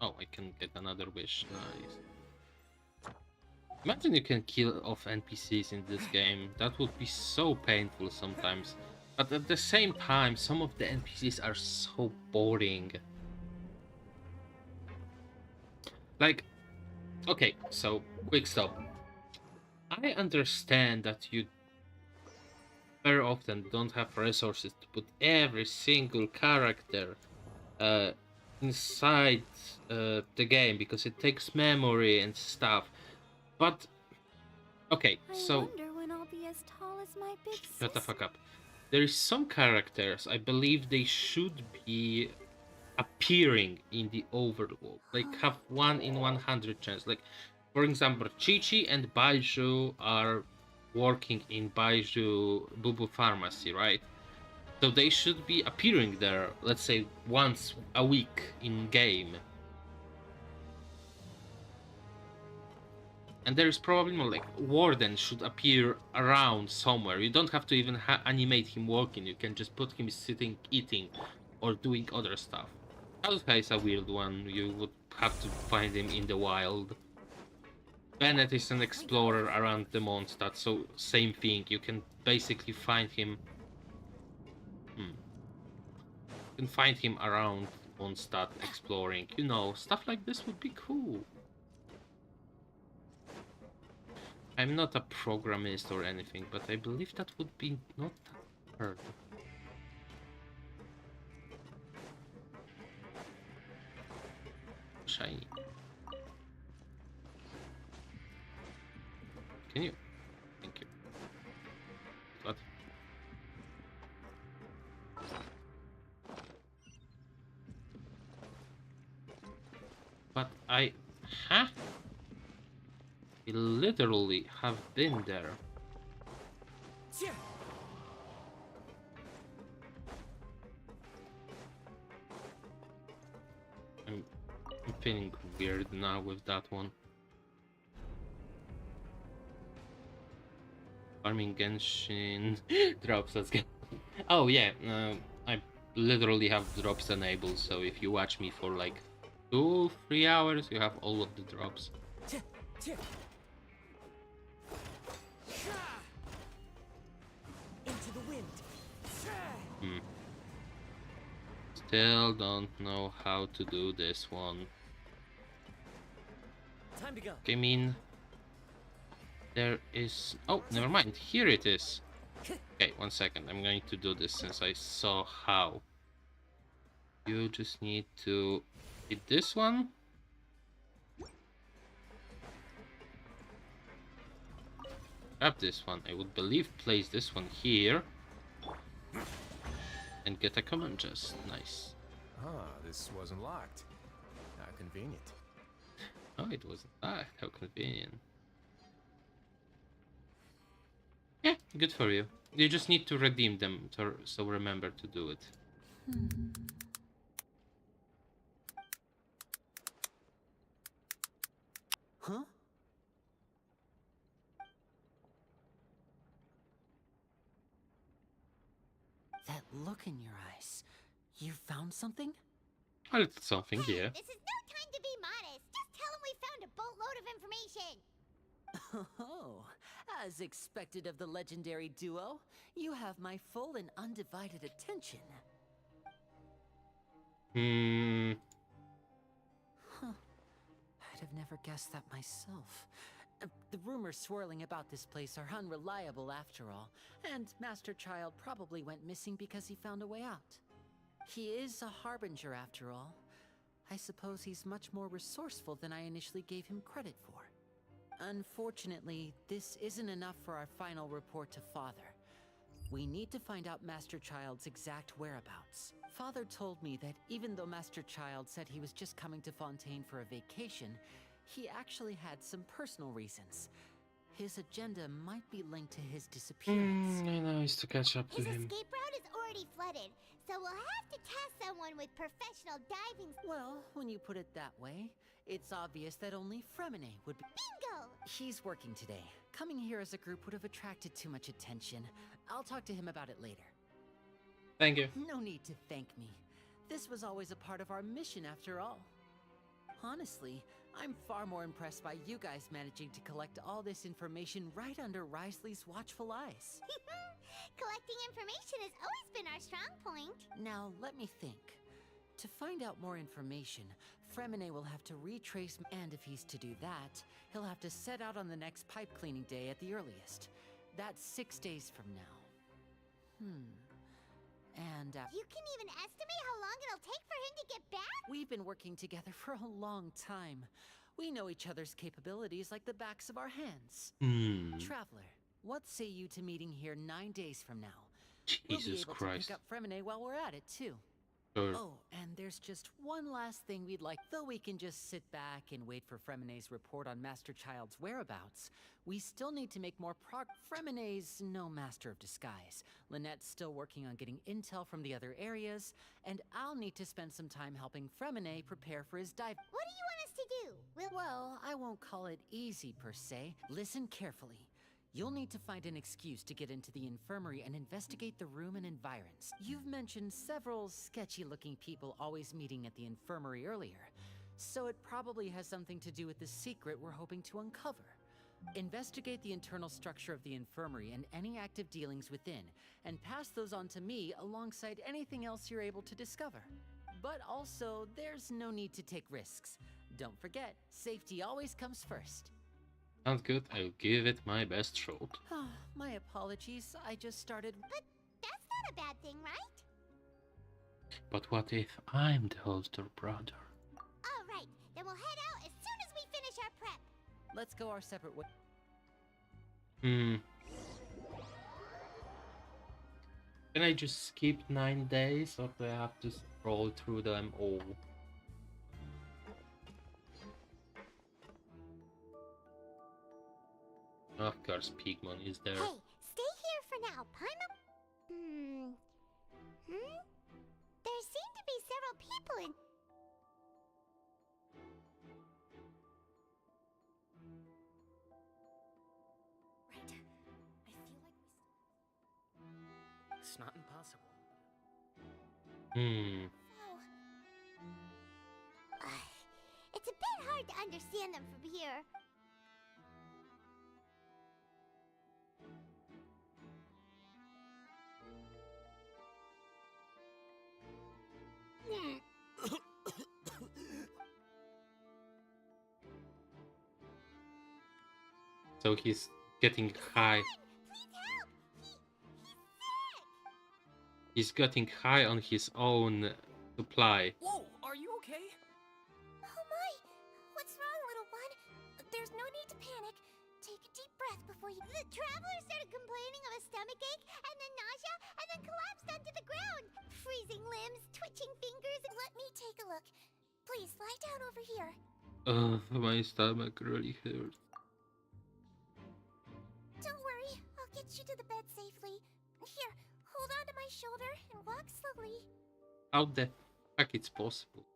S1: Oh, I can get another wish. Nice. Imagine you can kill off NPCs in this game. That would be so painful sometimes. But at the same time, some of the NPCs are so boring. Like, okay, so quick stop. I understand that you very often don't have resources to put every single character inside the game because it takes memory and stuff. But okay, so
S15: I wonder when I'll be as tall as my big sister.
S1: shut the fuck up. There is some characters I believe they should be appearing in the overworld, like have 1 in 100 chance. Like for example, Chi-Chi and Baizhu are working in Baizhu Bubu Pharmacy, right? So they should be appearing there, let's say once a week in game. And there is probably more like Warden should appear around somewhere. You don't have to even animate him walking. You can just put him sitting, eating, or doing other stuff. Alka is a weird one. You would have to find him in the wild. Bennett is an explorer around the Mondstadt, so same thing. You can basically find him. You can find him around Mondstadt exploring. You know, stuff like this would be cool. I'm not a programmist or anything, but I believe that would be not that hard. Shiny. Can you? Thank you. What? But I... Huh? We literally have been there. I'm feeling weird now with that one. Farming Genshin drops, let's go. Oh yeah, I literally have drops enabled, so if you watch me for like 2-3 hours, you have all of the drops.
S9: Into the wind.
S1: Still don't know how to do this one.
S9: Time to go.
S1: I mean, there is... Oh, never mind. Here it is. Okay, 1 second. I'm going to do this since I saw how. You just need to hit this one. Grab this one. I would believe place this one here. And get a command chest. Nice.
S16: Ah, this wasn't locked. How convenient.
S1: Oh, it wasn't locked. How convenient. Yeah, good for you. You just need to redeem them, so remember to do it.
S9: Huh? That look in your eyes. You found something?
S1: A little something, yeah.
S3: This is no time to be modest. Just tell him we found a boatload of information.
S17: Oh, as expected of the legendary duo, you have my full and undivided attention.
S1: Hmm.
S17: Huh. I'd have never guessed that myself. The rumors swirling about this place are unreliable after all, and Master Child probably went missing because he found a way out. He is a harbinger after all. I suppose he's much more resourceful than I initially gave him credit for. Unfortunately, this isn't enough for our final report to Father. We need to find out Master Child's exact whereabouts. Father told me that even though Master Child said he was just coming to Fontaine for a vacation, he actually had some personal reasons. His agenda might be linked to his disappearance.
S1: I know, it's to catch up to
S3: His
S1: him.
S3: escape route is already flooded, so we'll have to task someone with professional diving.
S17: Well, when you put it that way, it's obvious that only Fremine would be—
S3: Bingo!
S17: He's working today. Coming here as a group would have attracted too much attention. I'll talk to him about it later.
S1: Thank you.
S17: No need to thank me. This was always a part of our mission after all. Honestly, I'm far more impressed by you guys managing to collect all this information right under Risley's watchful eyes.
S3: Collecting information has always been our strong point.
S17: Now, let me think. To find out more information, Fremine will have to retrace, and if he's to do that, he'll have to set out on the next pipe cleaning day at the earliest. That's 6 days from now. And
S3: You can even estimate how long it'll take for him to get back?
S17: we've been working together for a long time. We know each other's capabilities like the backs of our hands. Traveler, what say you to meeting here 9 days from now? We'll be
S1: Jesus
S17: able to
S1: Christ.
S17: pick up Fremine while we're at it, too.
S1: Sure.
S17: Oh, and there's just one last thing we'd like. Though we can just sit back and wait for Fremine's report on Master Child's whereabouts, we still need to make more Fremine's no master of disguise. Lynette's still working on getting intel from the other areas, and I'll need to spend some time helping Fremine prepare for his dive.
S3: What do you want us to do?
S17: Well, I won't call it easy per se. Listen carefully. You'll need to find an excuse to get into the infirmary and investigate the room and environs. You've mentioned several sketchy-looking people always meeting at the infirmary earlier, so it probably has something to do with the secret we're hoping to uncover. Investigate the internal structure of the infirmary and any active dealings within, and pass those on to me alongside anything else you're able to discover. But also, there's no need to take risks. Don't forget, safety always comes first.
S1: Sounds good. I'll give it my best shot.
S17: My apologies, I just started.
S3: But that's not a bad thing, right?
S1: But what if I'm the older brother?
S3: All right, then we'll head out as soon as we finish our prep.
S17: Let's go our separate ways.
S1: Can I just skip 9 days, or do I have to scroll through them all? Of course, Pigmon is there.
S3: Hey, stay here for now. Paimon. There seem to be several people in.
S9: Right. I feel like it's not impossible.
S3: It's a bit hard to understand them from here.
S1: So he's getting high. He's getting high on his own supply.
S17: Whoa, are you okay?
S3: Oh my! What's wrong, little one? There's no need to panic. Take a deep breath before you. The traveler started complaining of a stomachache, and then nausea, and then collapsed onto the ground. Freezing limbs, twitching fingers. Let me take a look. Please lie down over here.
S1: My stomach really hurts.
S3: Don't worry, I'll get you to the bed safely. Here, hold on to my shoulder and walk slowly.
S1: How the fuck it's possible?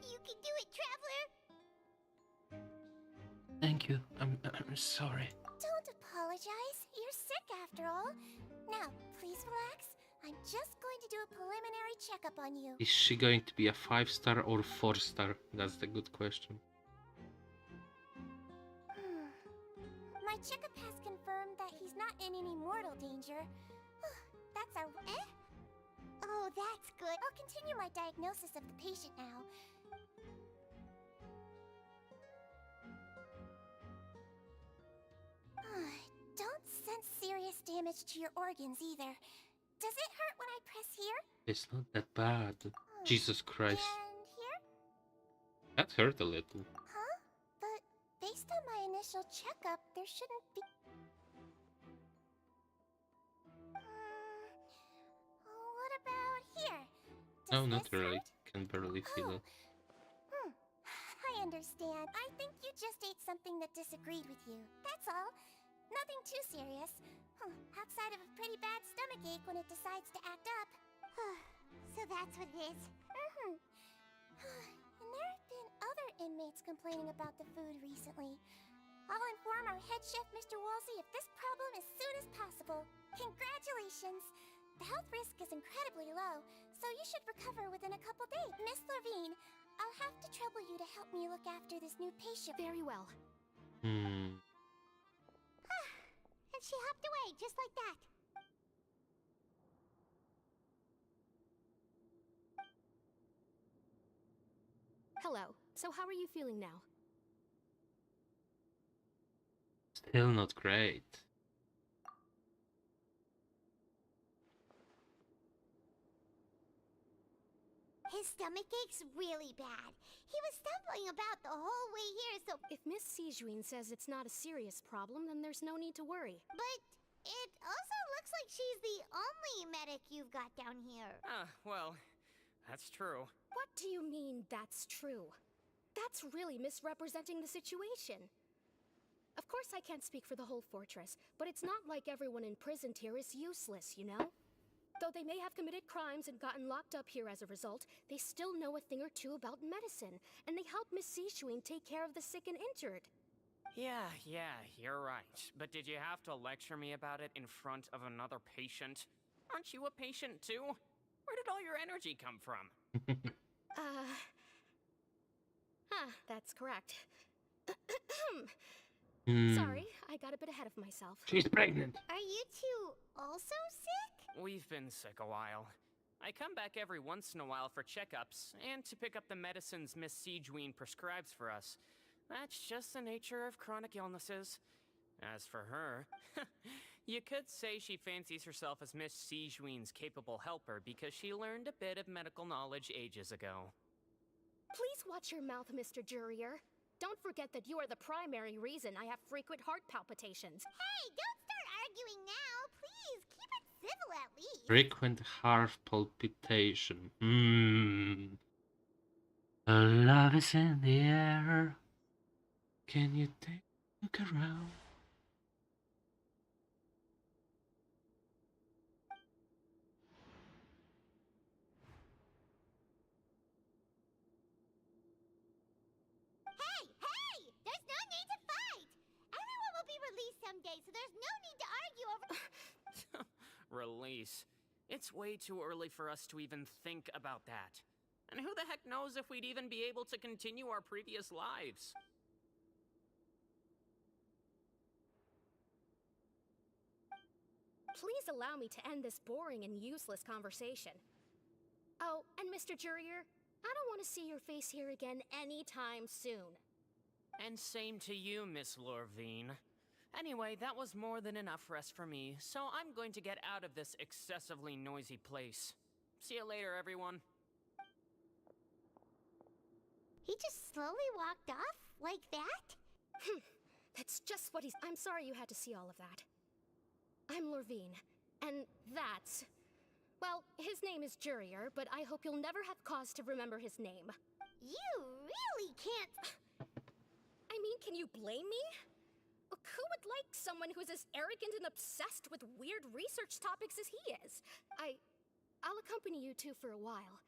S3: You can do it, traveler.
S1: Thank you. I'm sorry.
S3: Don't apologize. You're sick after all. Now, please relax. I'm just going to do a preliminary checkup on you.
S1: Is she going to be a 5-star or 4-star? That's the good question.
S3: My checkup has confirmed that he's not in any mortal danger. That's our... Eh? Oh, that's good. I'll continue my diagnosis of the patient now. Don't sense serious damage to your organs either. Does it hurt when I press here?
S1: It's not that bad. Jesus Christ.
S3: And here?
S1: That hurt a little.
S3: Huh? But based on my initial checkup, there shouldn't be... What about here?
S1: No, not really. Can barely feel it.
S3: I understand. I think you just ate something that disagreed with you. That's all. Nothing too serious. Outside of a pretty bad stomach ache when it decides to act up. So that's what it is. And there have been other inmates complaining about the food recently. I'll inform our head chef, Mr. Wolsey, of this problem as soon as possible. Congratulations! The health risk is incredibly low, so you should recover within a couple days. Miss Levine, I'll have to trouble you to help me look after this new patient.
S15: Very well.
S3: And she hopped away, just like that.
S15: Hello. So how are you feeling now?
S1: Still not great.
S3: His stomach ache's really bad. He was stumbling about the whole way here, so...
S15: If Miss Sijuin says it's not a serious problem, then there's no need to worry.
S3: But it also looks like she's the only medic you've got down here.
S18: Well, that's true.
S15: What do you mean, that's true? That's really misrepresenting the situation. Of course I can't speak for the whole fortress, but it's not like everyone imprisoned here is useless, you know? Though they may have committed crimes and gotten locked up here as a result, they still know a thing or two about medicine, and they help Miss Sijuin take care of the sick and injured.
S18: Yeah, you're right. But did you have to lecture me about it in front of another patient? Aren't you a patient too? Where did all your energy come from?
S15: That's correct.
S1: Hmm.
S15: Sorry, I got a bit ahead of myself.
S1: She's pregnant.
S3: Are you two also sick?
S18: We've been sick a while. I come back every once in a while for checkups, and to pick up the medicines Miss Sijuin prescribes for us. That's just the nature of chronic illnesses. As for her, you could say she fancies herself as Miss Sijuin's capable helper because she learned a bit of medical knowledge ages ago.
S15: Please watch your mouth, Mr. Jurier. Don't forget that you are the primary reason I have frequent heart palpitations.
S3: Hey, don't start arguing now. Please, keep it civil at least.
S1: Frequent heart palpitation. Love is in the air. Can you take a look around?
S3: Hey! There's no need to fight! Everyone will be released someday, so there's no need to argue over...
S18: Release. It's way too early for us to even think about that. And who the heck knows if we'd even be able to continue our previous lives?
S15: Please allow me to end this boring and useless conversation. Oh, and Mr. Jurier, I don't want to see your face here again anytime soon.
S18: And same to you, Miss Lorvine. Anyway, that was more than enough rest for me, so I'm going to get out of this excessively noisy place. See you later, everyone.
S3: He just slowly walked off? Like that?
S15: That's just what he's... I'm sorry you had to see all of that. I'm Lorvine, and that's... Well, his name is Jurier, but I hope you'll never have cause to remember his name.
S3: You really can't...
S15: I mean, can you blame me? Who would like someone who's as arrogant and obsessed with weird research topics as he is? I'll accompany you two for a while.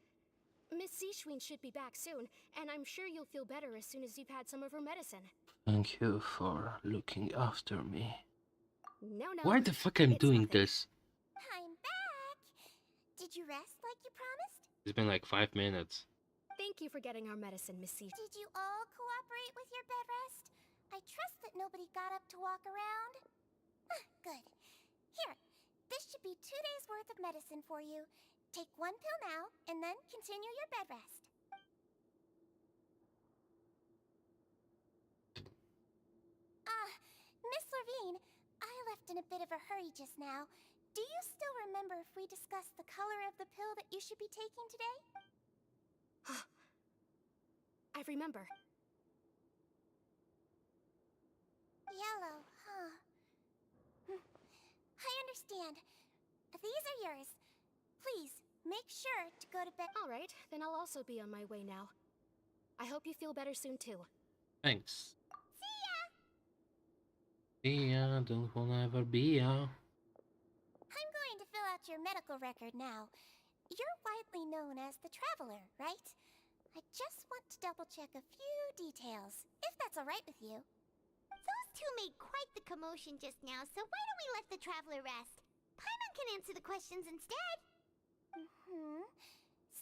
S15: Miss Sijuin should be back soon, and I'm sure you'll feel better as soon as you've had some of her medicine.
S1: Thank you for looking after me.
S15: No.
S1: Why the fuck I'm doing this?
S3: I'm back! Did you rest like you promised?
S1: It's been like 5 minutes.
S15: Thank you for getting our medicine, Miss Sijuin.
S3: Did you all cooperate with your bed rest? I trust that nobody got up to walk around. Good. Here, this should be 2 days' worth of medicine for you. Take 1 pill now, and then continue your bed rest. Miss Levine, I left in a bit of a hurry just now. Do you still remember if we discussed the color of the pill that you should be taking today?
S15: I remember.
S3: Yellow, huh? I understand. These are yours. Please, make sure to go to bed.
S15: All right, then I'll also be on my way now. I hope you feel better soon too.
S1: Thanks. See ya, don't wanna ever be ya.
S3: I'm going to fill out your medical record now. You're widely known as the Traveler, right? I just want to double-check a few details, if that's all right with you.
S19: Those two made quite the commotion just now, so why don't we let the Traveler rest? Paimon can answer the questions instead.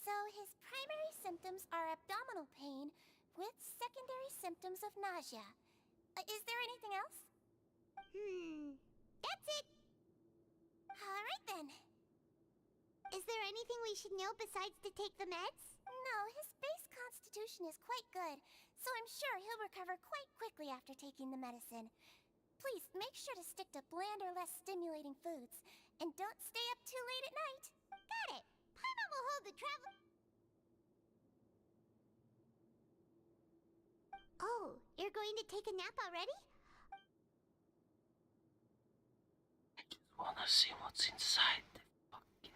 S3: So his primary symptoms are abdominal pain with secondary symptoms of nausea. Is there anything else?
S19: That's it.
S3: All right then.
S19: Is there anything we should know besides to take the meds?
S3: No, his base constitution is quite good, so I'm sure he'll recover quite quickly after taking the medicine. Please make sure to stick to bland or less stimulating foods, and don't stay up too late at night.
S19: Got it. Paimon will hold the Traveler. Oh, you're going to take a nap already?
S1: I just wanna see what's inside the fucking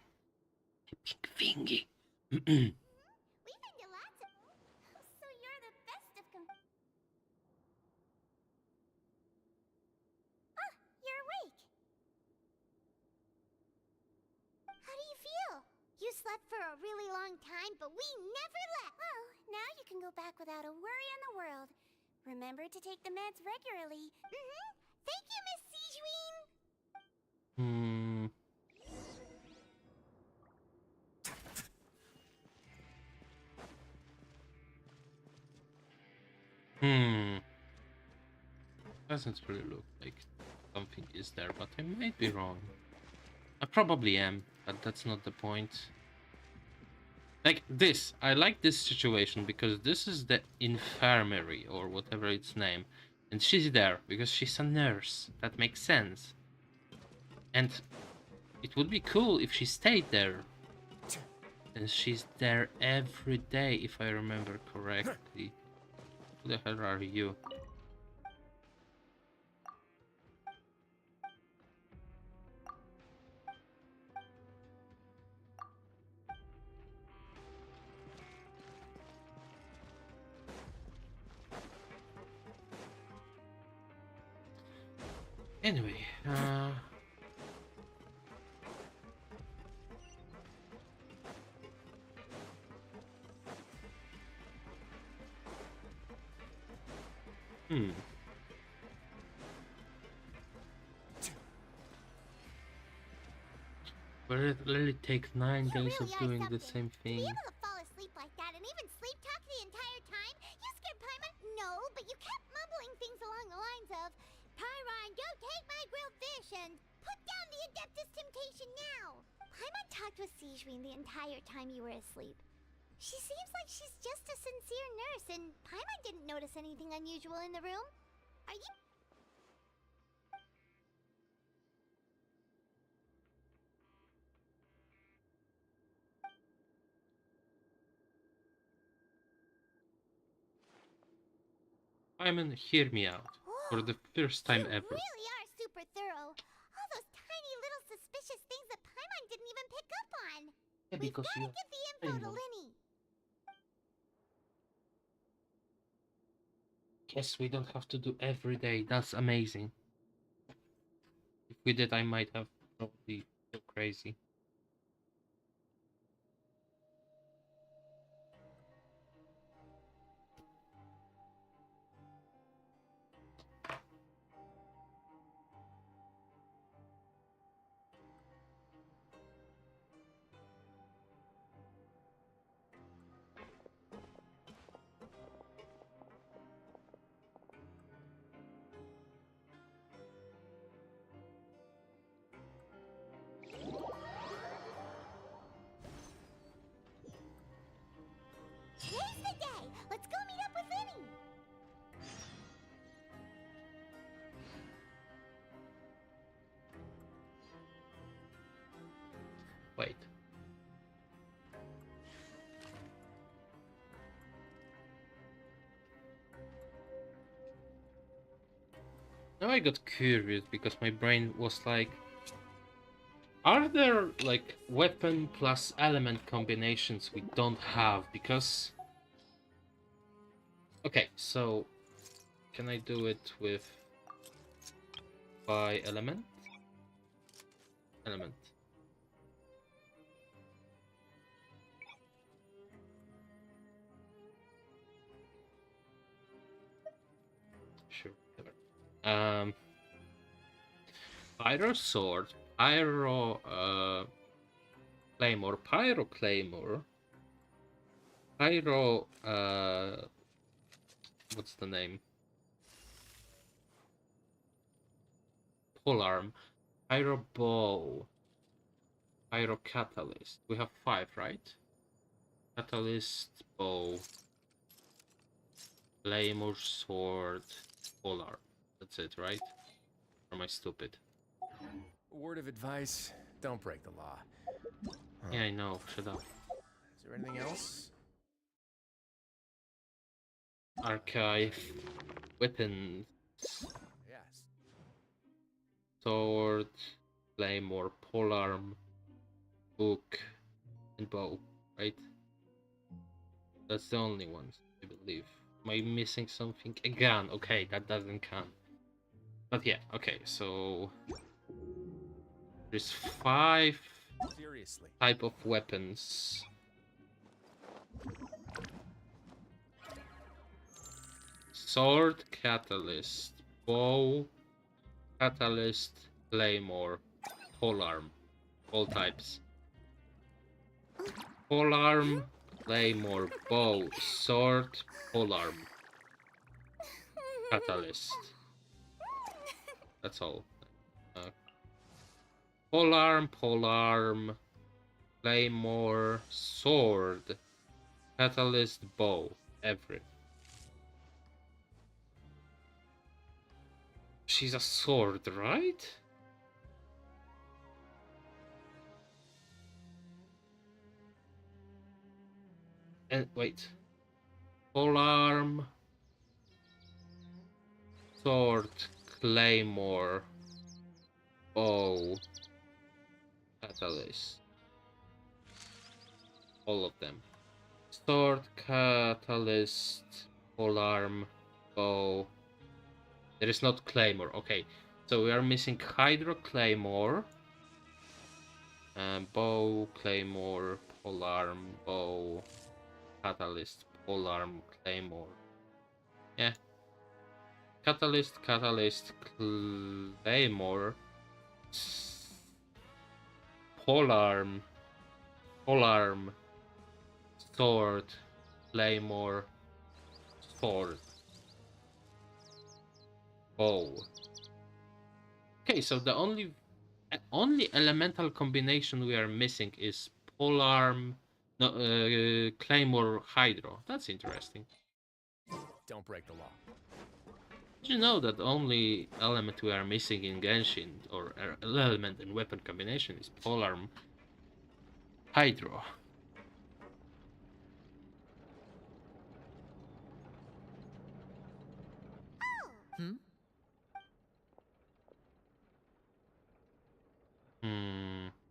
S1: pink thingy.
S3: We think you lots of... So you're the best of you're awake.
S19: How do you feel? You slept for a really long time, but we never left.
S3: Well, now you can go back without a worry in the world. Remember to take the meds regularly.
S19: Thank you, Miss Sijuin.
S1: Doesn't really look like something is there, but I might be wrong. I probably am, but that's not the point. Like this, I like this situation because this is the infirmary or whatever its name, and she's there because she's a nurse. That makes sense. And it would be cool if she stayed there. And she's there every day, if I remember correctly. Who the hell are you? Anyway, Will it take 9 days of doing the same thing?
S19: To be able to fall asleep like that and even sleep talk the entire time? You scared Paimon? No, but you kept mumbling things along the lines of, Pyron, don't take my grilled fish, and put down the Adeptus Temptation now. Paimon talked with Sijuin the entire time you were asleep. She seems like she's just a sincere nurse, and Paimon didn't notice anything unusual in the room. Are you...
S1: Paimon, hear me out. For the first time ever.
S19: You really are super thorough. All those tiny little suspicious things that Paimon didn't even pick up on.
S1: Yeah,
S19: We've
S1: because
S19: gotta
S1: you're
S19: give the info to
S1: Paimon.
S19: Lyney.
S1: Guess we don't have to do every day. That's amazing. If we did, I might have probably go crazy. Now I got curious because my brain was like, are there like weapon plus element combinations we don't have? Because okay, so can I do it with by element? Element. Sure. Whatever. Pyro sword, pyro claymore, pyro claymore, pyro what's the name? Polearm, pyro bow, pyro catalyst. We have 5, right? Catalyst, bow, claymore, sword, polearm. That's it, right? Or am I stupid?
S16: Word of advice, don't break the law.
S1: Yeah, I know. Shut up.
S16: Is there anything else?
S1: Archive, weapons,
S16: Yes.
S1: sword, claymore, polearm, book, and bow, right? That's the only ones, I believe. Am I missing something? A gun, okay, that doesn't count. But yeah, okay, so there's 5
S16: Seriously.
S1: type of weapons. Sword, catalyst, bow, catalyst, claymore, polearm, all types. Polearm, claymore, bow, sword, polearm, catalyst. That's all. Polearm, claymore, sword, catalyst, bow, every. She's a sword, right? And wait. Polearm, sword, claymore, bow, catalyst. All of them. Sword, catalyst, polearm, bow. There is not claymore. Okay, so we are missing hydro, claymore, bow, claymore, polearm, bow, catalyst, polearm, claymore. Yeah. Catalyst, claymore, polearm, sword, claymore, sword, bow. Okay, so the only elemental combination we are missing is polearm, no, claymore, hydro. That's interesting.
S16: Don't break the law.
S1: Did you know that the only element we are missing in Genshin, or element and weapon combination, is polearm, hydro?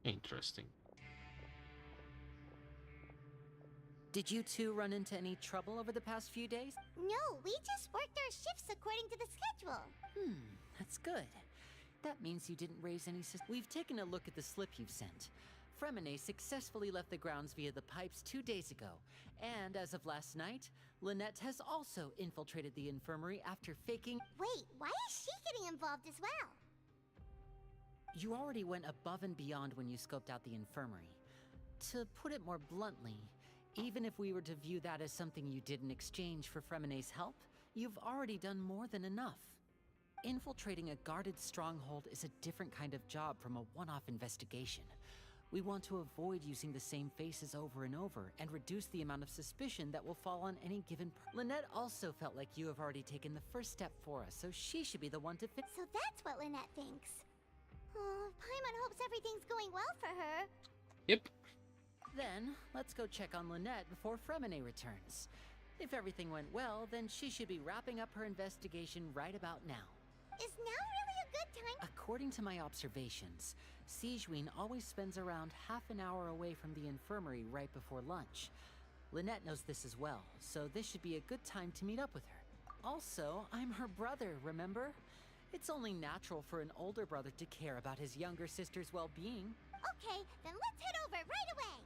S1: Interesting.
S17: Did you two run into any trouble over the past few days?
S3: No, we just worked our shifts according to the schedule.
S17: That's good. That means you didn't raise any We've taken a look at the slip you've sent. Fremine successfully left the grounds via the pipes 2 days ago, and as of last night, Lynette has also infiltrated the infirmary after faking—
S3: Wait, why is she getting involved as well?
S17: You already went above and beyond when you scoped out the infirmary. To put it more bluntly, even if we were to view that as something you did in exchange for Fremine's help, you've already done more than enough. Infiltrating a guarded stronghold is a different kind of job from a one-off investigation. We want to avoid using the same faces over and over and reduce the amount of suspicion that will fall on any given Lynette also felt like you have already taken the first step for us, so she should be the one to fit—
S3: So that's what Lynette thinks. Oh, Paimon hopes everything's going well for her.
S1: Yep.
S17: Then, let's go check on Lynette before Fremine returns. If everything went well, then she should be wrapping up her investigation right about now.
S3: Is now really a good time?
S17: According to my observations, Sigewinne always spends around half an hour away from the infirmary right before lunch. Lynette knows this as well, so this should be a good time to meet up with her. Also, I'm her brother, remember? It's only natural for an older brother to care about his younger sister's well-being.
S3: Okay, then let's head over right away.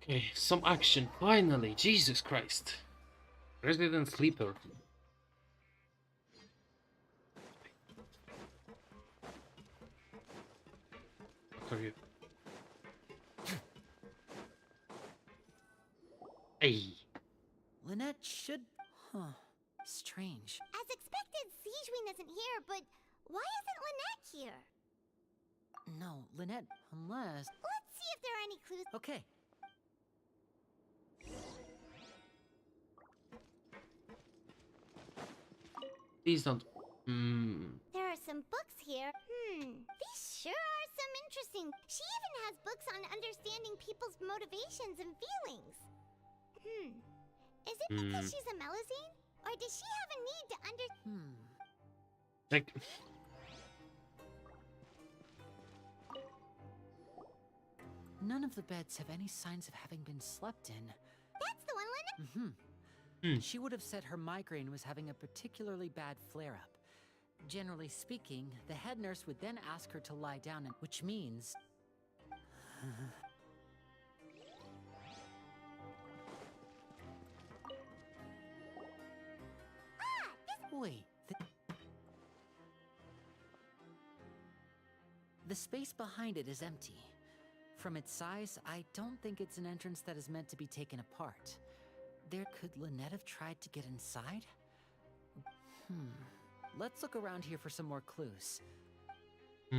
S1: Okay, some action, finally! Jesus Christ! Resident Sleeper. What are you? Hey!
S17: Lynette should... Huh. Strange.
S3: As expected, Sigewinne isn't here, but why isn't Lynette here?
S17: No, Lynette, unless...
S3: Let's see if there are any clues.
S17: Okay.
S1: Please don't...
S3: There are some books here. These sure are some interesting. She even has books on understanding people's motivations and feelings. Is it because she's a Melusine? Or does she have a need to
S1: Like...
S17: None of the beds have any signs of having been slept in.
S3: That's the one, Lynette?
S17: She would have said her migraine was having a particularly bad flare-up. Generally speaking, the head nurse would then ask her to lie down, which means... Wait, the space behind it is empty. From its size, I don't think it's an entrance that is meant to be taken apart. Could Lynette have tried to get inside? Let's look around here for some more clues.
S3: Hey,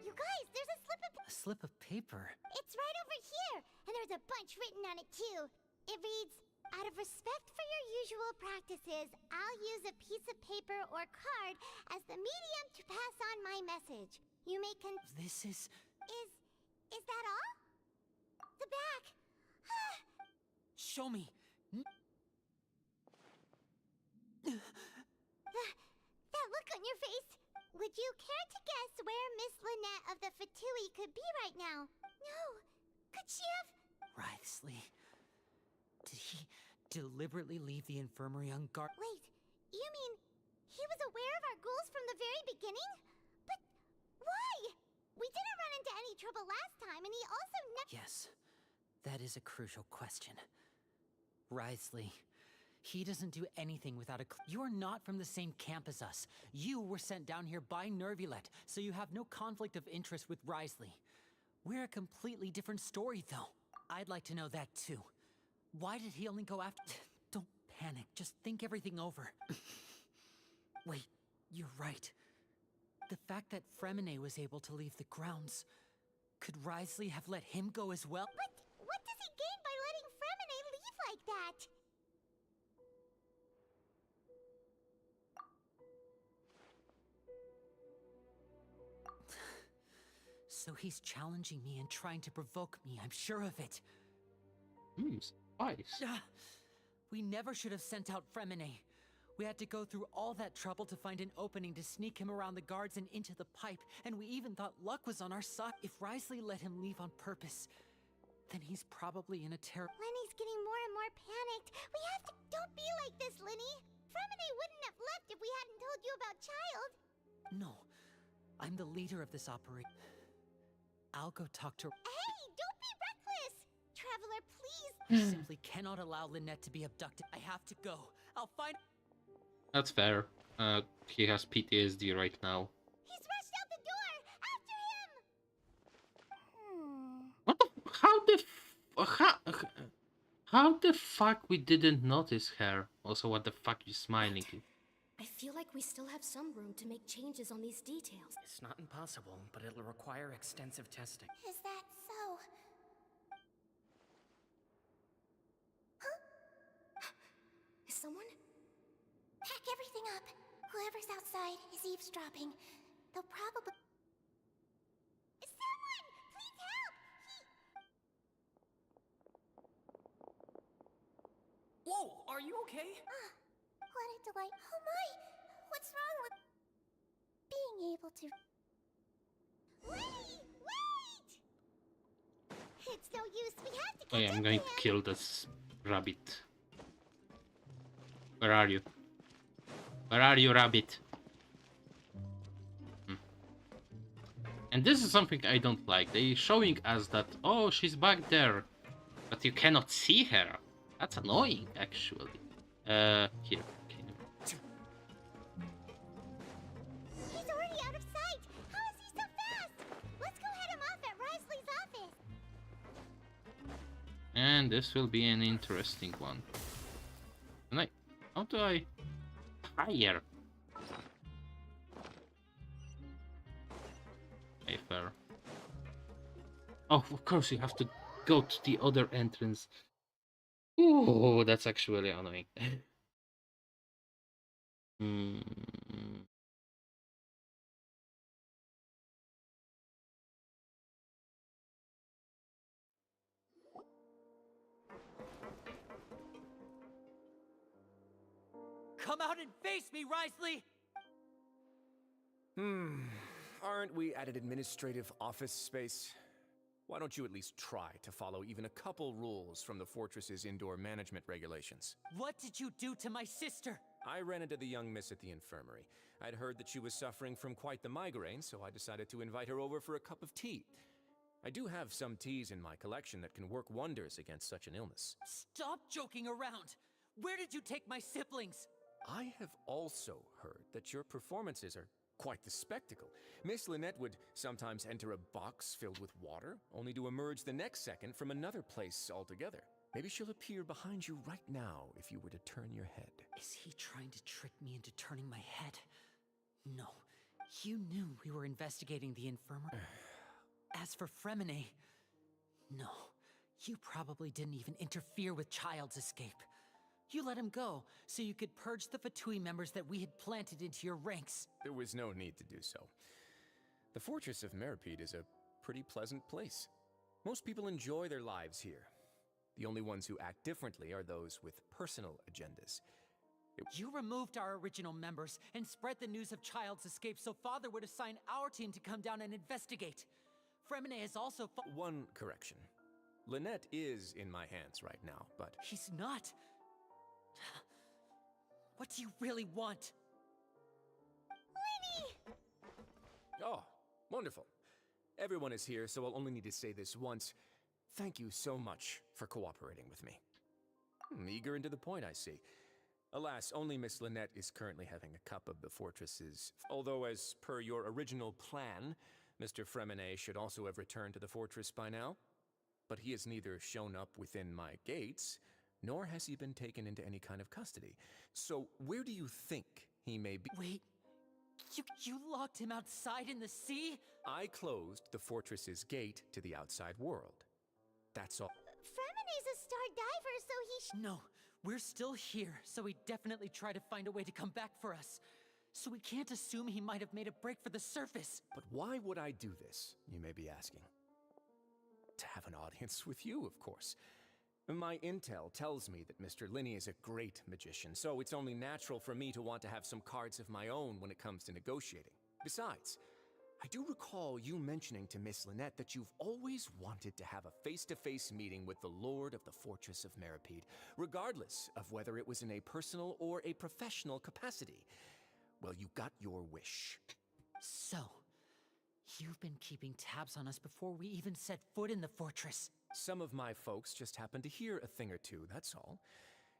S3: you guys, there's a slip of...
S17: A slip of paper?
S3: It's right over here, and there's a bunch written on it too. It reads, out of respect for your usual practices, I'll use a piece of paper or card as the medium to pass on my message. You may
S17: This is...
S3: Is that all? The back.
S17: Show me.
S3: That look on your face. Would you care to guess where Miss Lynette of the Fatui could be right now? No. Could she have...
S17: Wriothesley. Did he deliberately leave the infirmary unguarded?
S3: Wait, you mean he was aware of our goals from the very beginning? But why? We didn't run into any trouble last time, and he also
S17: Yes, that is a crucial question. Wriothesley, he doesn't do anything without a You're not from the same camp as us. You were sent down here by Neuvillette, so you have no conflict of interest with Wriothesley. We're a completely different story, though. I'd like to know that, too. Why did he only go after... Don't panic, just think everything over. Wait, you're right. The fact that Freminet was able to leave the grounds... Could Wriothesley have let him go as well?
S3: But what does he gain by letting Freminet leave like that?
S17: So he's challenging me and trying to provoke me, I'm sure of it.
S1: Spice.
S17: We never should have sent out Freminet. We had to go through all that trouble to find an opening to sneak him around the guards and into the pipe, and we even thought luck was on our side. If Wriothesley let him leave on purpose, then he's probably in a
S3: Lenny's getting more and more panicked. We have to... Don't be like this, Lenny. Freminet wouldn't have left if we hadn't told you about Child.
S17: No, I'm the leader of this operation. I'll go talk to...
S3: Hey, don't be reckless! Traveler, please!
S17: I simply cannot allow Lynette to be abducted. I have to go. I'll find...
S1: That's fair. He has PTSD right now.
S3: He's rushed out the door! After him!
S1: What the... How the fuck we didn't notice her? Also, what the fuck you smiling to?
S15: I feel like we still have some room to make changes on these details.
S9: It's not impossible, but it'll require extensive testing.
S3: Is that so? Huh?
S15: Is someone?
S3: Pack everything up. Whoever's outside is eavesdropping. They'll probably... Someone! Please
S17: Whoa, are you okay?
S3: What a delight. Oh my! What's wrong with being able to... Wait! It's no use. We have to
S1: Oh yeah, I'm going to kill this rabbit. Where are you? Where are you, rabbit? And this is something I don't like. They showing us that, oh, she's back there, but you cannot see her. That's annoying, actually. Here. Okay.
S3: He's already out of sight. How is he so fast? Let's go head him off at Risley's office.
S1: And this will be an interesting one. And how do I hire? Okay, fair. Oh, of course you have to go to the other entrance. Ooh, that's actually annoying.
S17: Come out and face me, Risley!
S16: Aren't we at an administrative office space? Why don't you at least try to follow even a couple rules from the fortress's indoor management regulations?
S17: What did you do to my sister?
S16: I ran into the young miss at the infirmary. I'd heard that she was suffering from quite the migraine, so I decided to invite her over for a cup of tea. I do have some teas in my collection that can work wonders against such an illness.
S17: Stop joking around! Where did you take my siblings?
S16: I have also heard that your performances are quite the spectacle. Miss Lynette would sometimes enter a box filled with water, only to emerge the next second from another place altogether. Maybe she'll appear behind you right now if you were to turn your head.
S17: Is he trying to trick me into turning my head? No. You knew we were investigating the infirmary. As for Fremine, no. You probably didn't even interfere with Child's escape. You let him go, so you could purge the Fatui members that we had planted into your ranks.
S16: There was no need to do so. The Fortress of Meripede is a pretty pleasant place. Most people enjoy their lives here. The only ones who act differently are those with personal agendas.
S17: You removed our original members and spread the news of Child's escape so Father would assign our team to come down and investigate. Fremine is also
S16: One correction. Lynette is in my hands right now, but...
S17: He's not. What do you really want?
S3: Lenny!
S16: Oh, wonderful. Everyone is here, so I'll only need to say this once. Thank you so much for cooperating with me. Eager and to the point, I see. Alas, only Miss Lynette is currently having a cup of the fortress's... Although, as per your original plan, Mr. Fremine should also have returned to the fortress by now. But he has neither shown up within my gates, nor has he been taken into any kind of custody. So, where do you think he may be?
S17: Wait, you locked him outside in the sea?
S16: I closed the fortress's gate to the outside world. That's all.
S3: Fremine's a star diver, so he
S17: No, we're still here, so he definitely tried to find a way to come back for us. So we can't assume he might have made a break for the surface.
S16: But why would I do this, you may be asking? To have an audience with you, of course. My intel tells me that Mr. Linney is a great magician, so it's only natural for me to want to have some cards of my own when it comes to negotiating. Besides, I do recall you mentioning to Miss Lynette that you've always wanted to have a face-to-face meeting with the Lord of the Fortress of Meripede, regardless of whether it was in a personal or a professional capacity. Well, you got your wish.
S17: So, you've been keeping tabs on us before we even set foot in the fortress.
S16: Some of my folks just happened to hear a thing or two, that's all.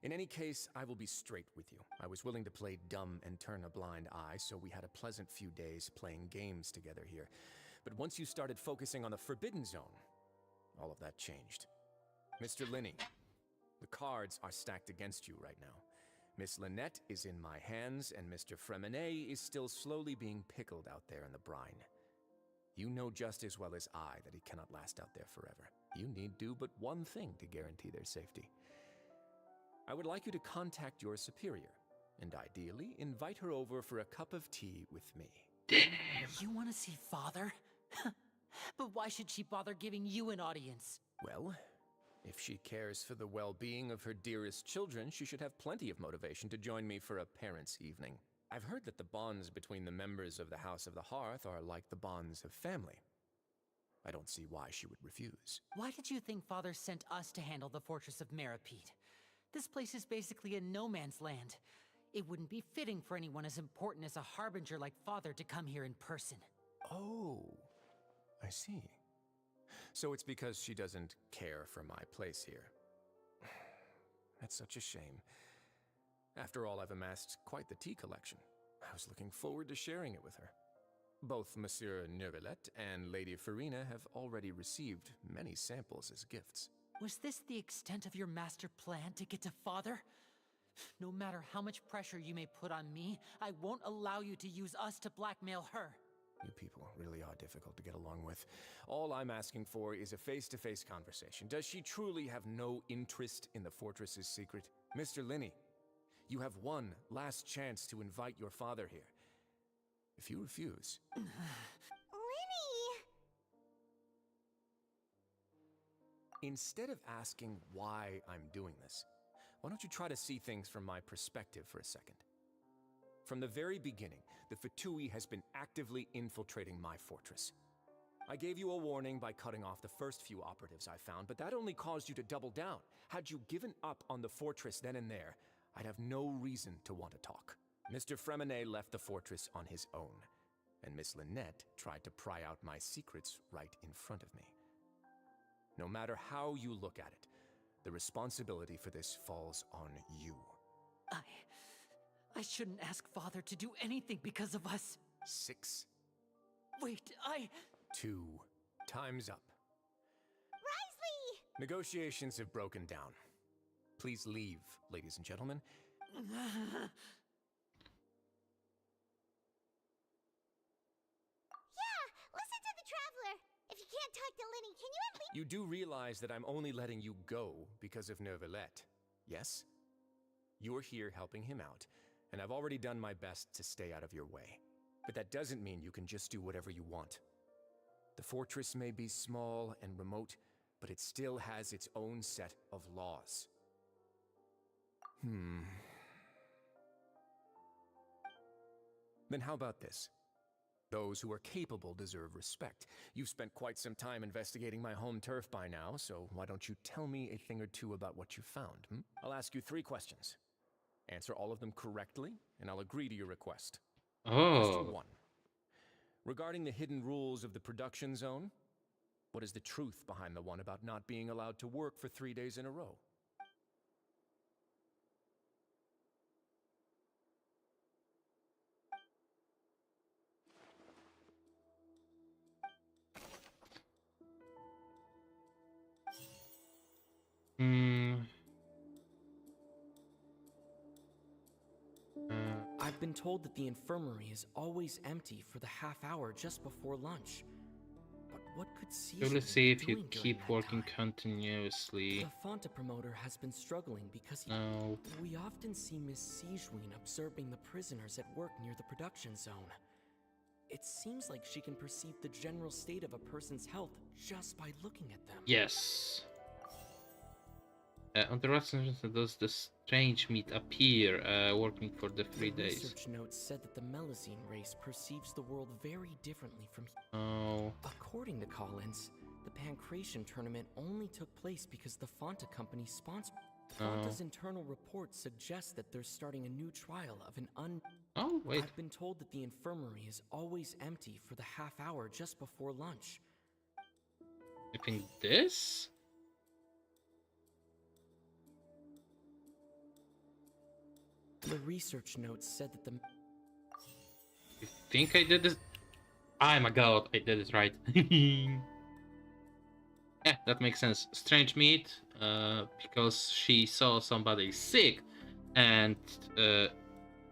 S16: In any case, I will be straight with you. I was willing to play dumb and turn a blind eye, so we had a pleasant few days playing games together here. But once you started focusing on the Forbidden Zone, all of that changed. Mr. Linney, the cards are stacked against you right now. Miss Lynette is in my hands, and Mr. Fremine is still slowly being pickled out there in the brine. You know just as well as I that he cannot last out there forever. You need do but one thing to guarantee their safety. I would like you to contact your superior, and ideally invite her over for a cup of tea with me.
S17: Damn! You want to see Father? But why should she bother giving you an audience?
S16: Well, If she cares for the well-being of her dearest children, she should have plenty of motivation to join me for a parents' evening. I've heard that the bonds between the members of the House of the Hearth are like the bonds of family. I don't see why she would refuse.
S17: Why did you think Father sent us to handle the Fortress of Meripede? This place is basically a no-man's land. It wouldn't be fitting for anyone as important as a Harbinger like Father to come here in person.
S16: Oh, I see. So it's because she doesn't care for my place here. That's such a shame. After all, I've amassed quite the tea collection. I was looking forward to sharing it with her. Both Monsieur Neuvillette and Lady Farina have already received many samples as gifts.
S17: Was this the extent of your master plan to get to Father? No matter how much pressure you may put on me, I won't allow you to use us to blackmail her.
S16: You people really are difficult to get along with. All I'm asking for is a face-to-face conversation. Does she truly have no interest in the fortress's secret? Mr. Linney, you have one last chance to invite your father here. If you refuse...
S3: Linny!
S16: Instead of asking why I'm doing this, why don't you try to see things from my perspective for a second? From the very beginning, the Fatui has been actively infiltrating my fortress. I gave you a warning by cutting off the first few operatives I found, but that only caused you to double down. Had you given up on the fortress then and there, I'd have no reason to want to talk. Mr. Fremenet left the fortress on his own, and Miss Lynette tried to pry out my secrets right in front of me. No matter how you look at it, the responsibility for this falls on you.
S17: I shouldn't ask Father to do anything because of us.
S16: 6.
S17: Wait,
S16: 2. Time's up.
S3: Wriothesley!
S16: Negotiations have broken down. Please leave, ladies and gentlemen.
S3: Yeah, listen to the Traveler! If you can't talk to Linny, can you at least—
S16: You do realize that I'm only letting you go because of Neuvillette, yes? You're here helping him out, and I've already done my best to stay out of your way. But that doesn't mean you can just do whatever you want. The fortress may be small and remote, but it still has its own set of laws. Then how about this? Those who are capable deserve respect. You've spent quite some time investigating my home turf by now, so why don't you tell me a thing or two about what you found? I'll ask you 3 questions. Answer all of them correctly, and I'll agree to your request. Question 1. Regarding the hidden rules of the production zone, what is the truth behind the one about not being allowed to work for 3 days in a row?
S20: I've been told that the infirmary is always empty for the half hour just before lunch. But what could
S1: So let's see if you keep working continuously.
S20: The Fonta promoter has been struggling because we often see Miss Siegewein observing the prisoners at work near the production zone. It seems like she can perceive the general state of a person's health just by looking at them.
S1: Yes. On the reference, does the strange meat appear working for the 3
S20: The
S1: days?
S20: research notes said that the Melazine race perceives the world very differently from. According to Collins, the Pancration tournament only took place because the Fonta company sponsored. Fonta's internal report suggests that they're starting a new trial of an
S1: wait.
S20: I've been told that the infirmary is always empty for the half hour just before lunch.
S1: I think this?
S20: The research notes said that the.
S1: I think I did this. Oh my god, I did it right. Yeah, that makes sense. Strange meat, because she saw somebody sick and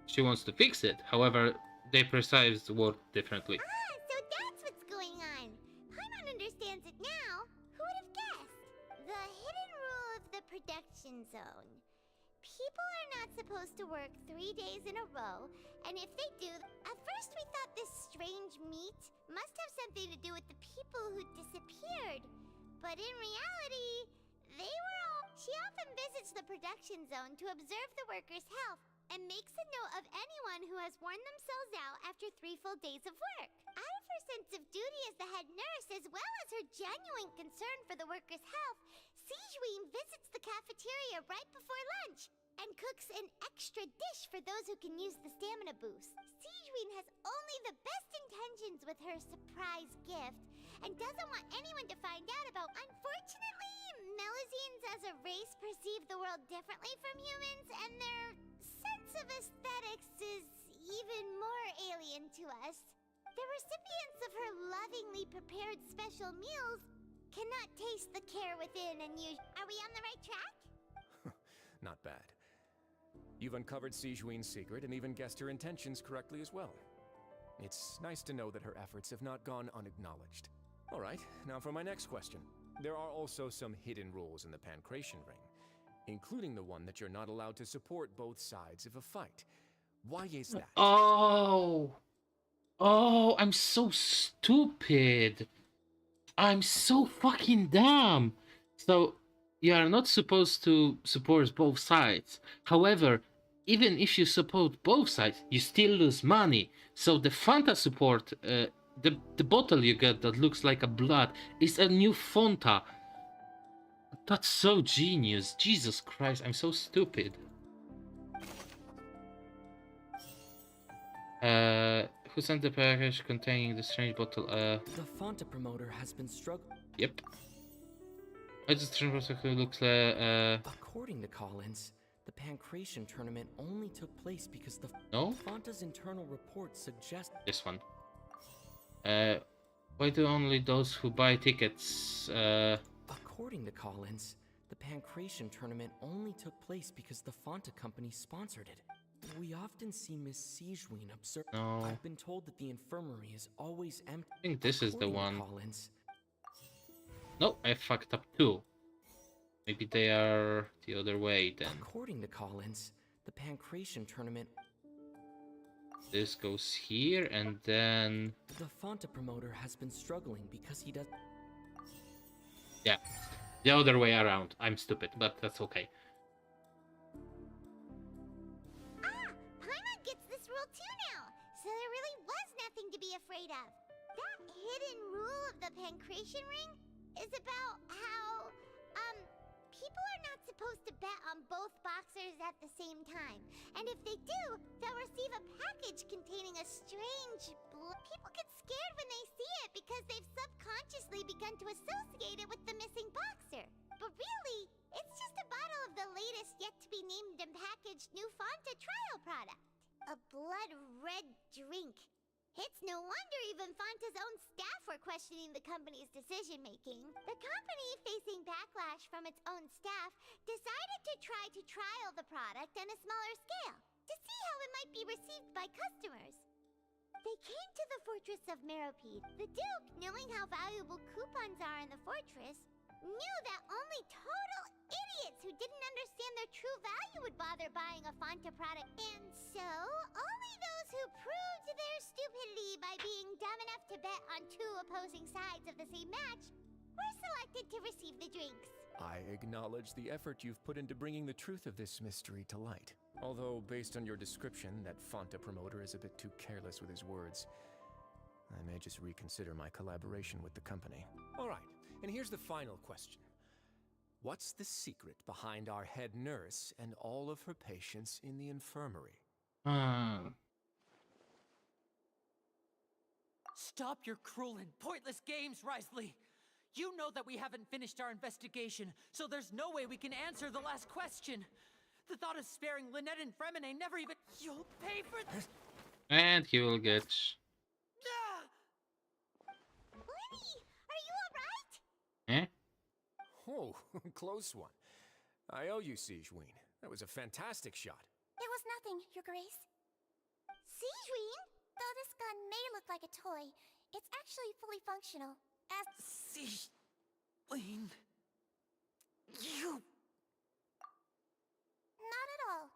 S1: she wants to fix it. However, they perceive the word differently.
S3: So that's what's going on. Paimon understands it now. Who would have guessed? The hidden rule of the production zone. People are not supposed to work 3 days in a row, and if they do, at first we thought this strange meat must have something to do with the people who disappeared. But in reality, She often visits the production zone to observe the workers' health and makes a note of anyone who has worn themselves out after 3 full days of work. Out of her sense of duty as the head nurse, as well as her genuine concern for the workers' health, Sigeween visits the cafeteria right before lunch and cooks an extra dish for those who can use the stamina boost. Sigeween has only the best intentions with her surprise gift and doesn't want anyone to find out about. Unfortunately, Melusines as a race perceive the world differently from humans, and their sense of aesthetics is even more alien to us. The recipients of her lovingly prepared special meals cannot taste the care within and use. Are we on the right track?
S16: Not bad. You've uncovered Sigeween's secret and even guessed her intentions correctly as well. It's nice to know that her efforts have not gone unacknowledged. All right, now for my next question. There are also some hidden rules in the Pancration Ring, including the one that you're not allowed to support both sides of a fight. Why is that?
S1: Oh, I'm so stupid. I'm so fucking dumb. So, you are not supposed to support both sides. However, even if you support both sides, you still lose money. So the Fanta support, the bottle you get that looks like a blood is a new Fanta. That's so genius. Jesus Christ, I'm so stupid. Who sent the package containing the strange bottle?
S20: The Fanta promoter has been struggling.
S1: Yep. It's a strange bottle who looks like,
S20: According to Collins, the Pancration tournament only took place because the
S1: No?
S20: Fanta's internal report suggests
S1: This one. Why do only those who buy tickets,
S20: According to Collins, the Pancration tournament only took place because the Fanta company sponsored it. We often see Miss Sigeween observe.
S1: No.
S20: I've been told that the infirmary is always empty.
S1: I think this is the
S20: According to
S1: one.
S20: Collins,
S1: No, I fucked up too. Maybe they are the other way then.
S20: according to Collins, the Pancration tournament.
S1: This goes here and then...
S20: The Fanta promoter has been struggling because he does.
S1: Yeah, the other way around. I'm stupid, but that's okay.
S3: Paimon gets this rule too now, so there really was nothing to be afraid of. That hidden rule of the Pancration Ring is about how, people are not supposed to bet on both boxers at the same time. And if they do, they'll receive a package containing a strange People get scared when they see it because they've subconsciously begun to associate it with the missing boxer. But really, it's just a bottle of the latest yet-to-be-named and packaged new Fanta trial product. A blood red drink. It's no wonder even Fanta's own staff were questioning the company's decision-making. The company, facing backlash from its own staff, decided to try to trial the product on a smaller scale to see how it might be received by customers. They came to the fortress of Meropide. The Duke, knowing how valuable coupons are in the fortress, knew that only total idiots who didn't understand their true value would bother buying a Fanta product. And so, only those who proved their stupidity by being dumb enough to bet on 2 opposing sides of the same match were selected to receive the drinks.
S16: I acknowledge the effort you've put into bringing the truth of this mystery to light. Although, based on your description, that Fanta promoter is a bit too careless with his words. I may just reconsider my collaboration with the company. All right, and here's the final question. What's the secret behind our head nurse and all of her patients in the infirmary?
S17: Stop your cruel and pointless games, Risley! You know that we haven't finished our investigation, so there's no way we can answer the last question. The thought of sparing Lynette and Fremine never even... You'll pay for this!
S1: And he will get...
S3: Lenny, are you alright?
S1: Eh?
S16: Oh, close one. I owe you, Sigeween. That was a fantastic shot.
S3: It was nothing, Your Grace. Sigeween? Though this gun may look like a toy, it's actually fully functional. As
S17: Sigeween... You...
S3: Not at all.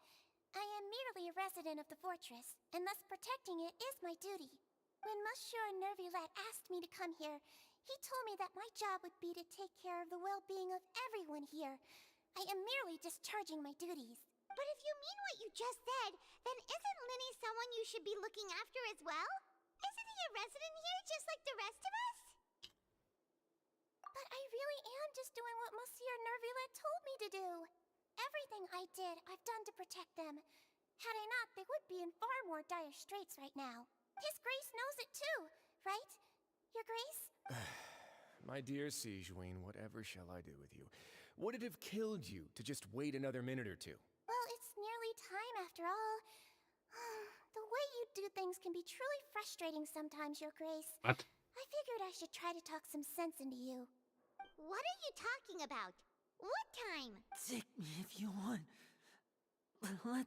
S3: I am merely a resident of the fortress, and thus protecting it is my duty. When Monsieur Nervulette asked me to come here, He told me that my job would be to take care of the well-being of everyone here. I am merely discharging my duties. But if you mean what you just said, then isn't Linny someone you should be looking after as well? Isn't he a resident here just like the rest of us? But I really am just doing what Monsieur Nervillette told me to do. Everything I did, I've done to protect them. Had I not, they would be in far more dire straits right now. His Grace knows it too, right? Your Grace?
S16: My dear Sigewinne, whatever shall I do with you? Would it have killed you to just wait another minute or two?
S3: Well, it's nearly time after all. The way you do things can be truly frustrating sometimes, Your Grace.
S1: What?
S3: I figured I should try to talk some sense into you. What are you talking about? What time?
S17: Take me if you want. Let...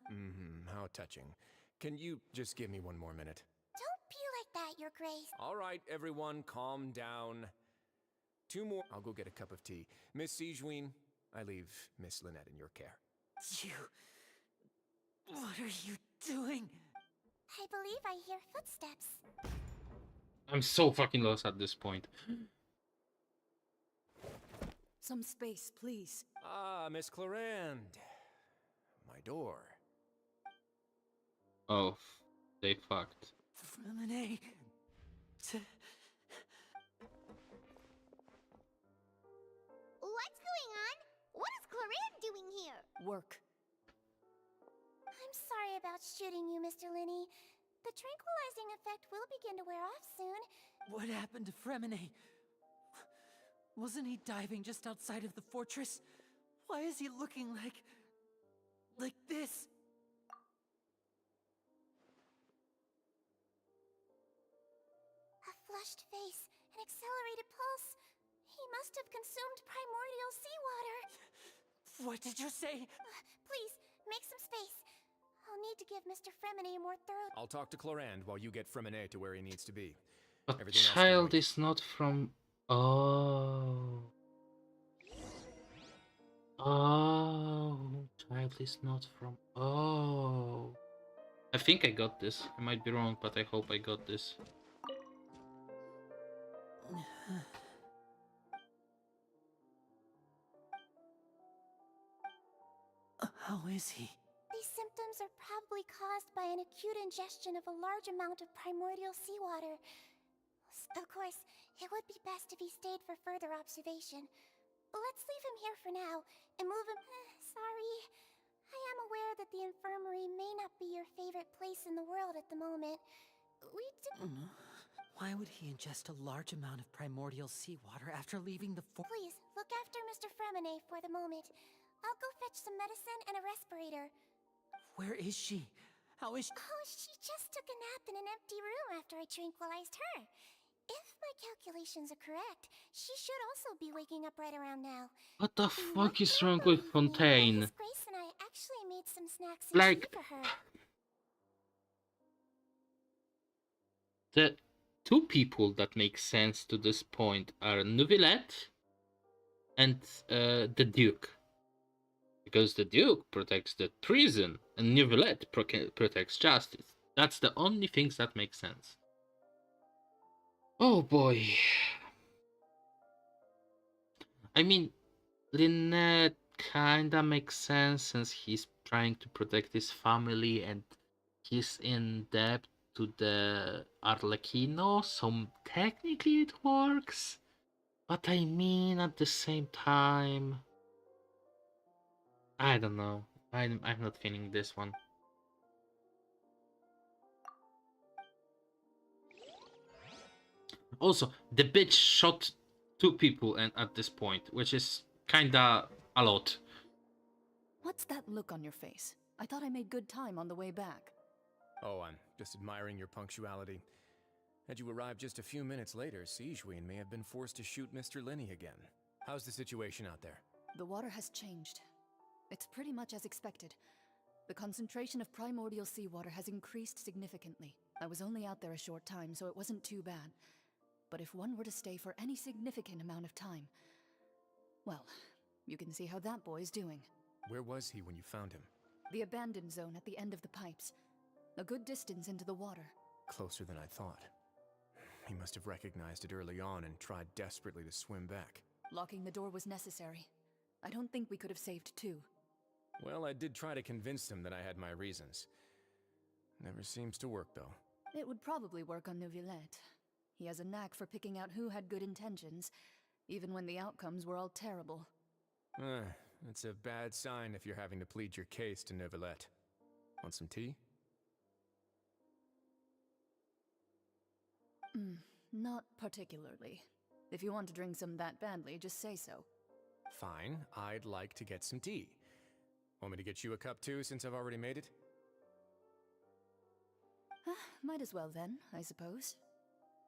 S16: How touching. Can you just give me one more minute?
S3: Don't be like that, Your Grace.
S16: All right, everyone, calm down. 2 more. I'll go get a cup of tea. Miss Sigewinne, I leave Miss Lynette in your care.
S17: You... What are you doing?
S3: I believe I hear footsteps.
S1: I'm so fucking lost at this point.
S17: Some space, please.
S16: Ah, Miss Clorinde. My door.
S1: Oh, they fucked.
S17: Freminet.
S3: What's going on? What is Clorinde doing here?
S17: Work.
S3: I'm sorry about shooting you, Mr. Linny. The tranquilizing effect will begin to wear off soon.
S17: What happened to Freminet? Wasn't he diving just outside of the fortress? Why is he looking like this?
S3: A flushed face, an accelerated pulse. He must have consumed primordial seawater.
S17: What did you say?
S3: Please, make some space. I'll need to give Mr. Freminet a more thorough...
S16: I'll talk to Clorinde while you get Freminet to where he needs to be.
S1: But
S16: Everything else
S1: child is not from... Oh. Oh. Child is not from... Oh. I think I got this. I might be wrong, but I hope I got this.
S17: How is he?
S3: These symptoms are probably caused by an acute ingestion of a large amount of primordial seawater. Of course, it would be best if he stayed for further observation. Let's leave him here for now, and move him... Sorry. I am aware that the infirmary may not be your favorite place in the world at the moment. We do...
S17: Why would he ingest a large amount of primordial seawater after leaving the
S3: Please, look after Mr. Freminet for the moment. I'll go fetch some medicine and a respirator.
S17: Where is she? How is she?
S3: Oh, she just took a nap in an empty room after I tranquilized her. If my calculations are correct, she should also be waking up right around now.
S1: What the fuck is wrong with Fontaine?
S3: Miss Grace and I actually made some snacks and
S1: Like...
S3: tea for her.
S1: The 2 people that make sense to this point are Neuvillette and the Duke. Because the Duke protects the prison and Neuvillette protects justice. That's the only things that make sense. Oh boy. I mean, Lynette kinda makes sense since he's trying to protect his family and he's in debt to the Arlecchino, so technically it works. But I mean, at the same time, I don't know. I'm not feeling this one. Also, the bitch shot 2 people and at this point, which is kinda a lot.
S21: What's that look on your face? I thought I made good time on the way back.
S16: Oh, I'm just admiring your punctuality. Had you arrived just a few minutes later, Sigewinne may have been forced to shoot Mr. Linny again. How's the situation out there?
S21: The water has changed. It's pretty much as expected. The concentration of primordial seawater has increased significantly. I was only out there a short time, so it wasn't too bad. But if one were to stay for any significant amount of time... Well, you can see how that boy's doing.
S16: Where was he when you found him?
S21: The abandoned zone at the end of the pipes. A good distance into the water.
S16: Closer than I thought. He must have recognized it early on and tried desperately to swim back.
S21: Locking the door was necessary. I don't think we could have saved two.
S16: Well, I did try to convince him that I had my reasons. Never seems to work, though.
S21: It would probably work on Neuvillette. He has a knack for picking out who had good intentions, even when the outcomes were all terrible.
S16: It's a bad sign if you're having to plead your case to Neuvillette. Want some tea?
S21: Not particularly. If you want to drink some that badly, just say so.
S16: Fine, I'd like to get some tea. Want me to get you a cup too, since I've already made it?
S21: Might as well then, I suppose.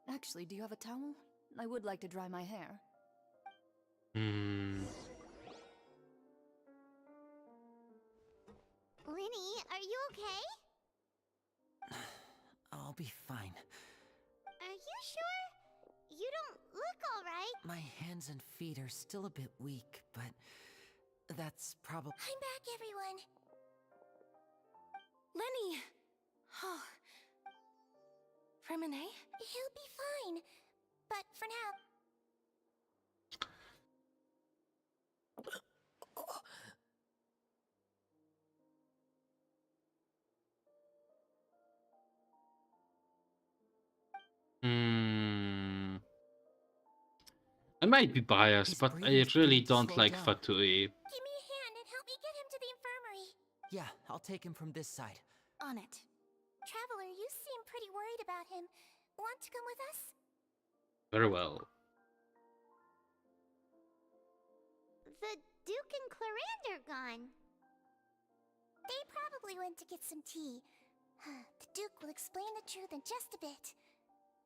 S21: Actually, do you have a towel? I would like to dry my hair.
S3: Lenny, are you okay?
S17: I'll be fine.
S3: Are you sure? You don't look alright.
S17: My hands and feet are still a bit weak, but that's probably...
S3: I'm back, everyone.
S15: Lenny! Oh. Remine?
S3: He'll be fine. But for now...
S1: I might be biased, but I really don't like Fatui.
S3: Give me a hand and help me get him to the infirmary.
S17: Yeah, I'll take him from this side.
S3: On it. Traveler, you seem pretty worried about him. Want to come with us?
S1: Very well.
S3: The Duke and Clarande are gone. They probably went to get some tea. The Duke will explain the truth in just a bit.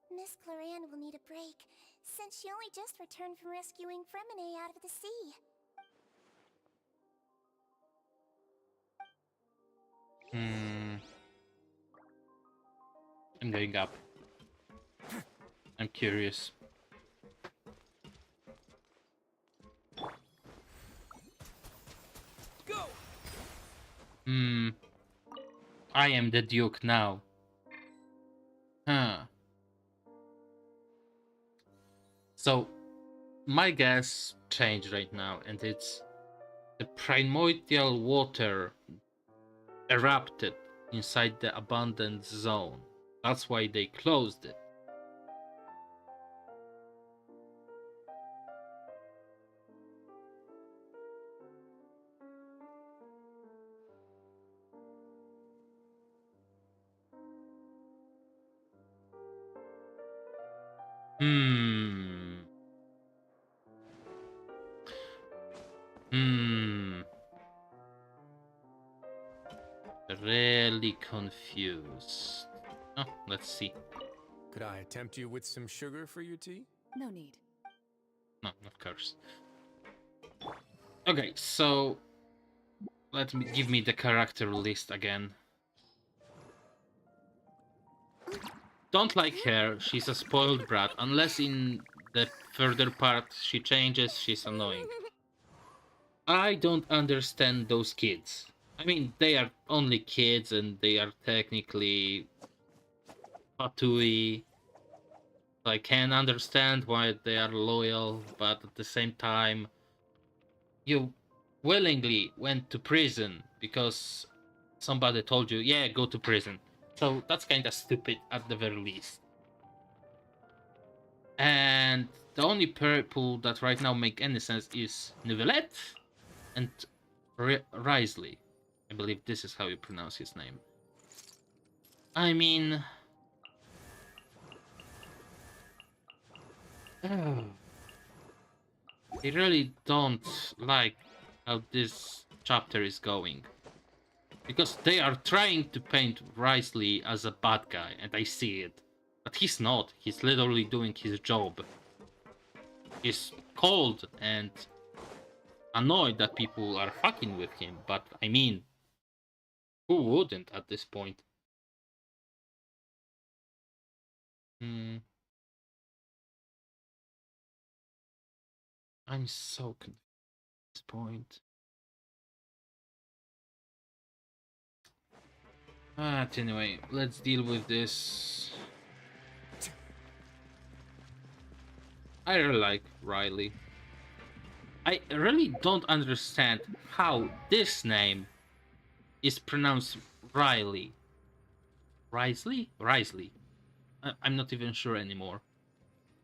S3: Miss Clarande will need a break, since she only just returned from rescuing Fremine out of the sea.
S1: I'm going up. I'm curious.
S10: Go!
S1: I am the Duke now. So, my guess changed right now, and it's the primordial water erupted inside the abandoned zone. That's why they closed it. Really confused. Oh, let's see.
S16: Could I tempt you with some sugar for your tea?
S21: No need.
S1: No, of course. Okay, so give me the character list again. Don't like her, she's a spoiled brat. Unless in the further part she changes, she's annoying. I don't understand those kids. I mean, they are only kids and they are technically Fatui. I can understand why they are loyal, but at the same time, you willingly went to prison because somebody told you, yeah, go to prison. So that's kind of stupid at the very least. And the only people that right now make any sense is Neuvillette and Wriothesley. I believe this is how you pronounce his name. I mean... I really don't like how this chapter is going. Because they are trying to paint Wriothesley as a bad guy, and I see it. But he's not. He's literally doing his job. He's cold and annoyed that people are fucking with him, but I mean, who wouldn't at this point? I'm so confused at this point. But anyway, let's deal with this. I really like Riley. I really don't understand how this name is pronounced Riley. Risley? Risley. I'm not even sure anymore.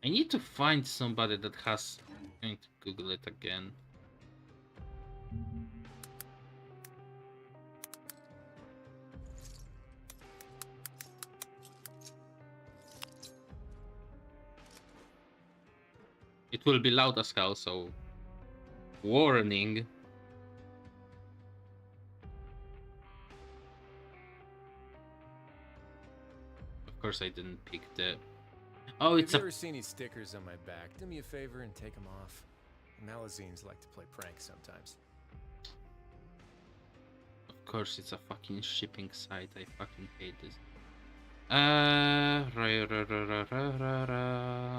S1: I need to find somebody that has... I'm going to Google it again. It will be loud as hell, so... Warning. Of course I didn't pick the... Oh, it's
S16: If you
S1: a...
S16: ever see any stickers on my back, do me a favor and take them off. Malazines like to play pranks sometimes.
S1: Of course it's a fucking shipping site. I fucking hate this.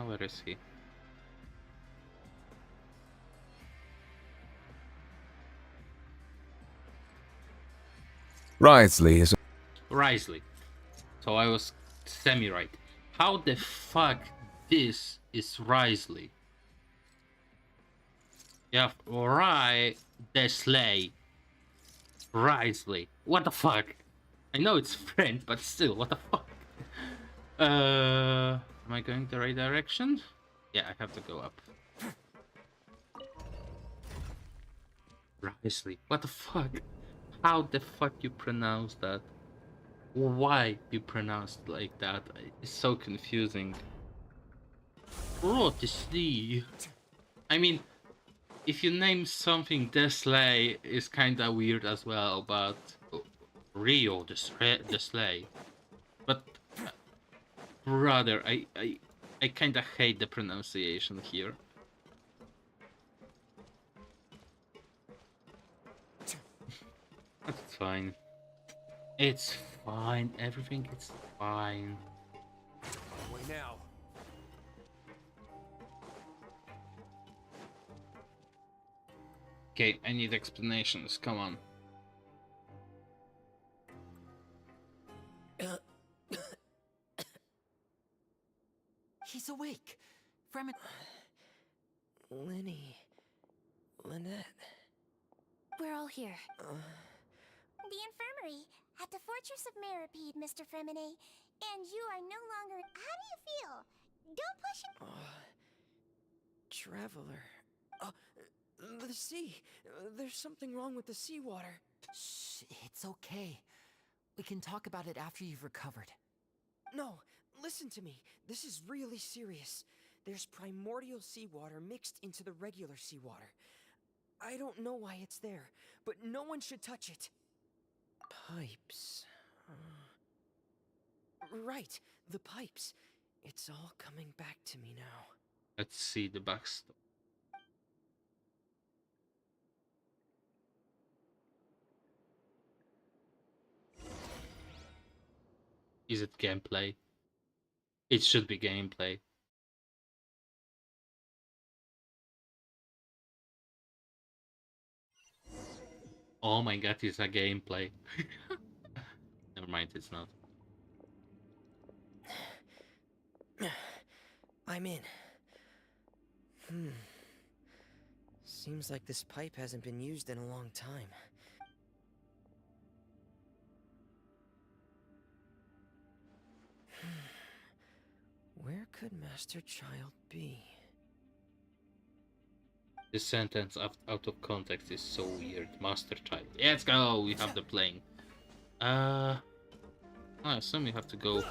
S1: Where is he?
S2: Risley is...
S1: Risley. So I was semi-right. How the fuck this is Risley? Yeah, right, the sleigh. Risley. What the fuck? I know it's French, but still, what the fuck? Am I going the right direction? Yeah, I have to go up. Risley. What the fuck? How the fuck you pronounce that? Why you pronounce it like that? It's so confusing. Rotisli. I mean, if you name something Deslay is kinda weird as well, but Rio Deslay. But brother, I kinda hate the pronunciation here. That's fine. It's fine. Everything is fine.
S16: Away now.
S1: Okay, I need explanations. Come on.
S20: He's awake. Fremen. Lenny. Lynette.
S3: We're all here. The infirmary at the Fortress of Meripede, Mr. Fremine. And you are no longer... How do you feel? Don't push it...
S20: Traveler. The sea. There's something wrong with the seawater.
S17: Shh, it's okay. We can talk about it after you've recovered.
S20: No, listen to me. This is really serious. There's primordial seawater mixed into the regular seawater. I don't know why it's there, but no one should touch it. Pipes. Right, the pipes. It's all coming back to me now.
S1: Let's see the backstory. Is it gameplay? It should be gameplay. Oh my god, it's a gameplay. Never mind, it's not.
S20: I'm in. Seems like this pipe hasn't been used in a long time. Where could Master Child be?
S1: This sentence out of context is so weird. Master Child. Let's go! We have the plane. I assume we have to go. Okay.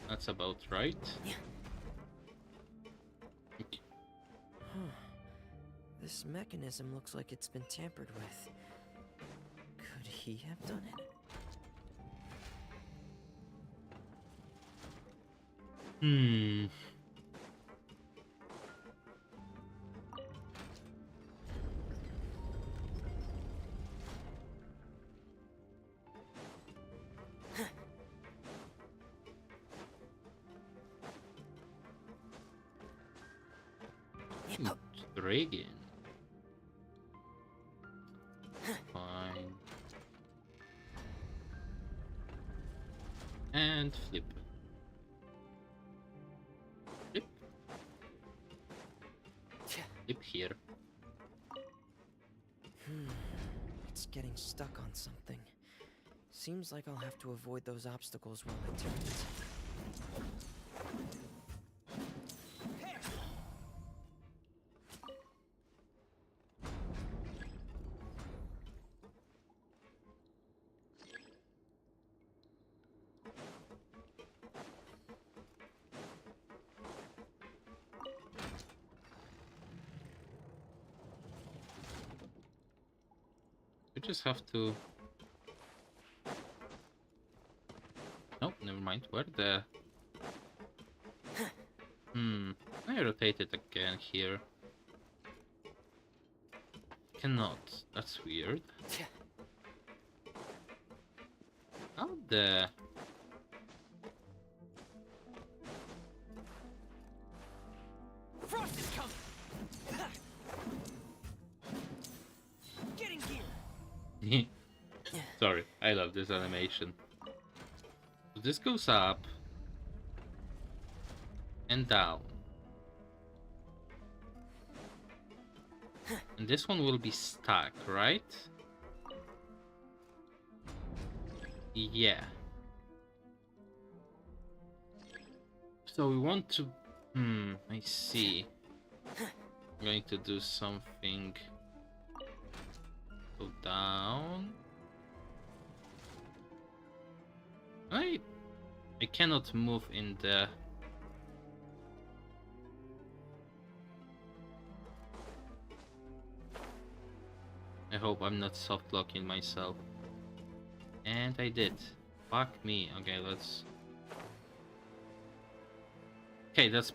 S1: That's about right. Okay.
S20: This mechanism looks like it's been tampered with. Could he have done it?
S1: Reagan. Fine. And flip. Lip here.
S20: It's getting stuck on something. Seems like I'll have to avoid those obstacles while I turn it.
S1: We just have to... Nope, never mind. Where the... I rotated again here. Cannot. That's weird. How the...
S20: Frost is coming! Getting here!
S1: Sorry, I love this animation. So this goes up and down. And this one will be stuck, right? Yeah. So we want to... I see. I'm going to do something... Go down. I cannot move in the... I hope I'm not soft locking myself. And I did. Fuck me. Okay, let's... Okay, that's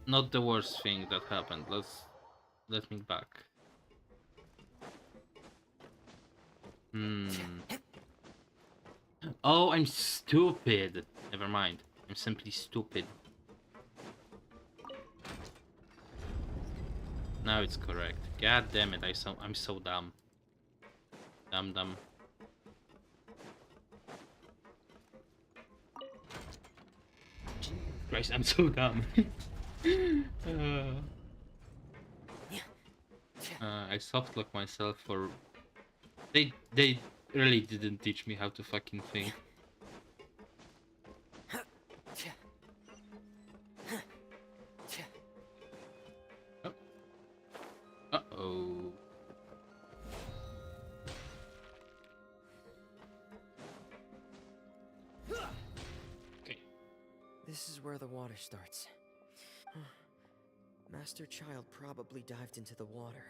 S1: not the worst thing that happened. Let me back. Oh, I'm stupid. Never mind. I'm simply stupid. Now it's correct. God damn it, I'm so dumb. Dumb. Christ, I'm so dumb. I soft lock myself for... They really didn't teach me how to fucking think. Uh-oh. Okay.
S20: This is where the water starts. Master Child probably dived into the water.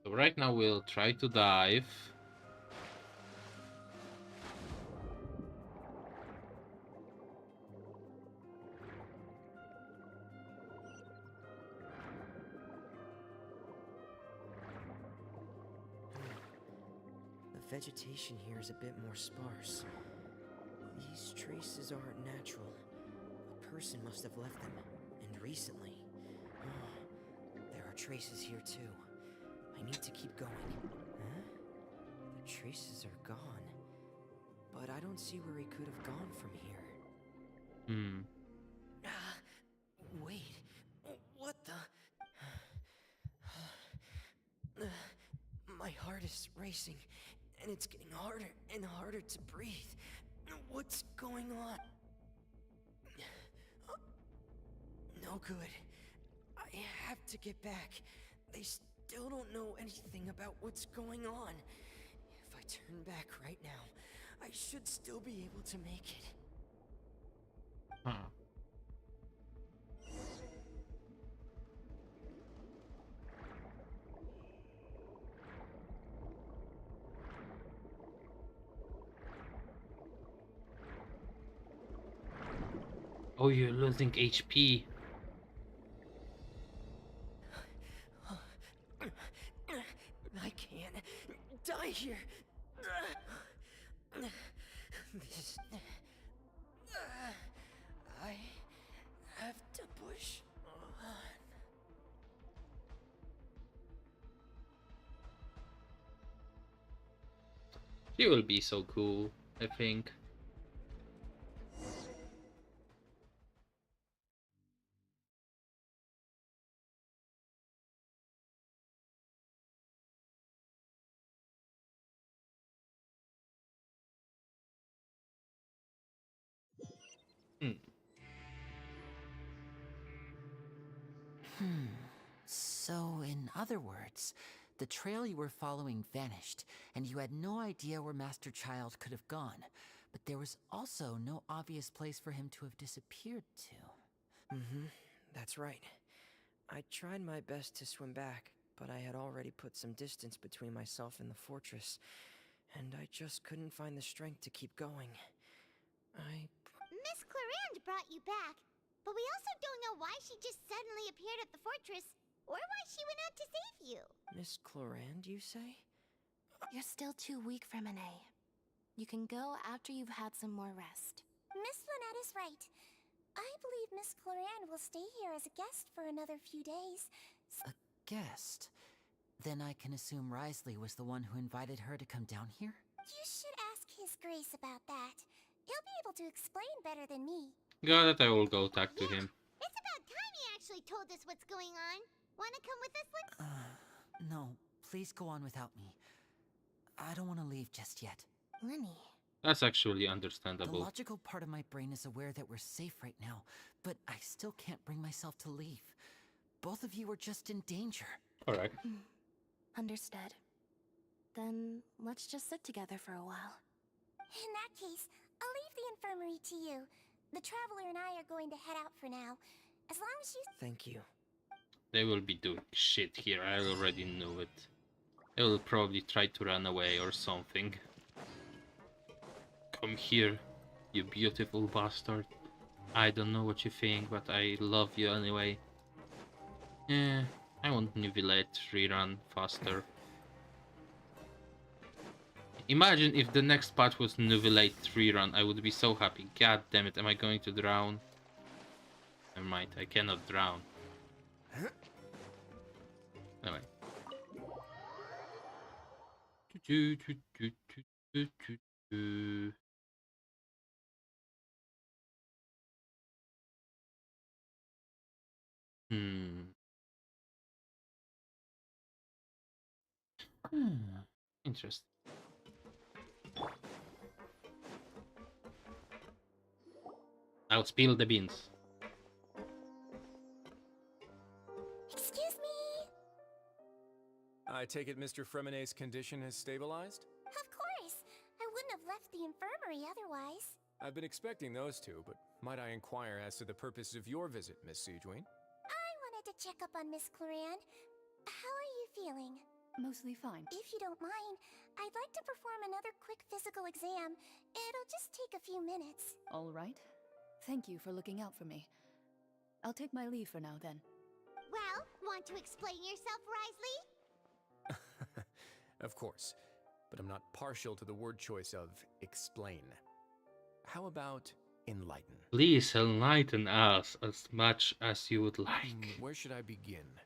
S1: So right now we'll try to dive.
S20: The vegetation here is a bit more sparse. These traces aren't natural. A person must have left them, and recently. There are traces here too. I need to keep going. Huh? The traces are gone. But I don't see where he could have gone from here. Wait. What the... My heart is racing, and it's getting harder and harder to breathe. What's going on? No good. I have to get back. They still don't know anything about what's going on. If I turn back right now, I should still be able to make it.
S1: Oh, you're losing HP.
S20: I can't die here. This... I have to push on.
S1: She will be so cool, I think.
S17: in other words, the trail you were following vanished, and you had no idea where Master Child could have gone. But there was also no obvious place for him to have disappeared to.
S2: That's right. I tried my best to swim back, but I had already put some distance between myself and the fortress, and I just couldn't find the strength to keep going.
S3: Miss Clarande brought you back, but we also don't know why she just suddenly appeared at the fortress, or why she went out to save you.
S2: Miss Clarande, you say?
S22: You're still too weak, Freminet. You can go after you've had some more rest.
S3: Miss Lynette is right. I believe Miss Clarande will stay here as a guest for another few days.
S17: A guest? Then I can assume Risley was the one who invited her to come down here?
S3: You should ask His Grace about that. He'll be able to explain better than me.
S1: Got it, I will go talk to him.
S3: It's about time he actually told us what's going on. Wanna come with us, Lynn?
S17: No, please go on without me. I don't want to leave just yet.
S22: Lenny.
S1: That's actually
S17: The
S1: understandable.
S17: logical part of my brain is aware that we're safe right now, but I still can't bring myself to leave. Both of you are just in danger.
S1: Alright.
S22: Understood. Then let's just sit together for a while.
S3: In that case, I'll leave the infirmary to you. The Traveler and I are going to head out for now. As long as you...
S2: Thank you.
S1: They will be doing shit here, I already knew it. They will probably try to run away or something. Come here, you beautiful bastard. I don't know what you think, but I love you anyway. Yeah, I want New Village rerun faster. Imagine if the next part was New Village rerun, I would be so happy. God damn it, am I going to drown? Never mind, I cannot drown. Anyway. Interesting. I'll spill the beans.
S3: Excuse me?
S16: I take it Mr. Freminet's condition has stabilized?
S3: Of course. I wouldn't have left the infirmary otherwise.
S16: I've been expecting those two, but might I inquire as to the purpose of your visit, Miss Siegewein?
S3: I wanted to check up on Miss Clarande. How are you feeling?
S21: Mostly fine.
S3: If you don't mind, I'd like to perform another quick physical exam. It'll just take a few minutes.
S21: All right. Thank you for looking out for me. I'll take my leave for now, then.
S3: Well, want to explain yourself, Risley?
S16: Of course, but I'm not partial to the word choice of explain. How about enlighten?
S1: Please enlighten us as much as you would like.
S16: Where should I begin?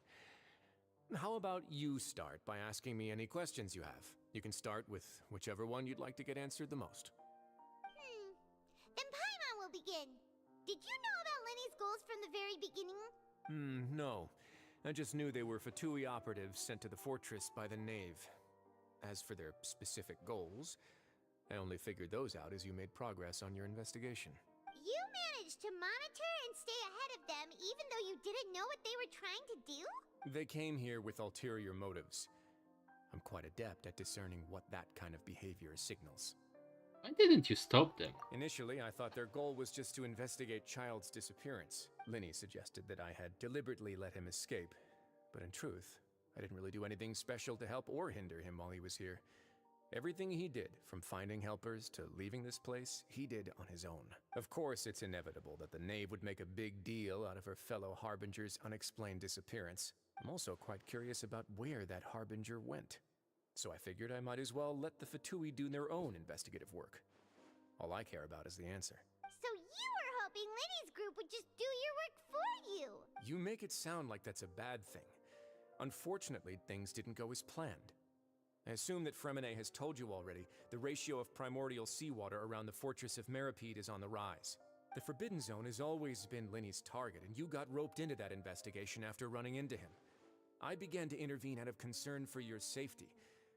S16: How about you start by asking me any questions you have? You can start with whichever one you'd like to get answered the most.
S3: Then Paimon will begin. Did you know about Lenny's goals from the very beginning?
S16: No. I just knew they were Fatui operatives sent to the fortress by the Knave. As for their specific goals, I only figured those out as you made progress on your investigation.
S3: You managed to monitor and stay ahead of them even though you didn't know what they were trying to do?
S16: They came here with ulterior motives. I'm quite adept at discerning what that kind of behavior signals.
S1: Why didn't you stop them?
S16: Initially, I thought their goal was just to investigate Child's disappearance. Linny suggested that I had deliberately let him escape, but in truth, I didn't really do anything special to help or hinder him while he was here. Everything he did, from finding helpers to leaving this place, he did on his own. Of course, it's inevitable that the Knave would make a big deal out of her fellow Harbinger's unexplained disappearance. I'm also quite curious about where that Harbinger went. So I figured I might as well let the Fatui do their own investigative work. All I care about is the answer.
S3: So you were hoping Lenny's group would just do your work for you!
S16: You make it sound like that's a bad thing. Unfortunately, things didn't go as planned. I assume that Freminet has told you already, the ratio of primordial seawater around the fortress of Meripede is on the rise. The Forbidden Zone has always been Linny's target, and you got roped into that investigation after running into him. I began to intervene out of concern for your safety,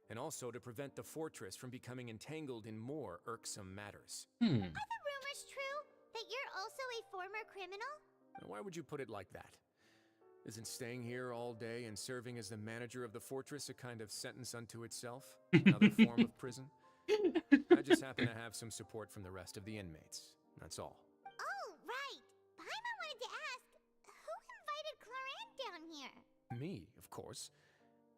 S16: and also to prevent the fortress from becoming entangled in more irksome matters.
S3: Are the rumors true? That you're also a former criminal?
S16: Now, why would you put it like that? Isn't staying here all day and serving as the manager of the fortress a kind of sentence unto itself? Another form of prison? I just happen to have some support from the rest of the inmates. That's all.
S3: Oh, right. Paimon wanted to ask, who invited Cloran down here?
S16: Me, of course.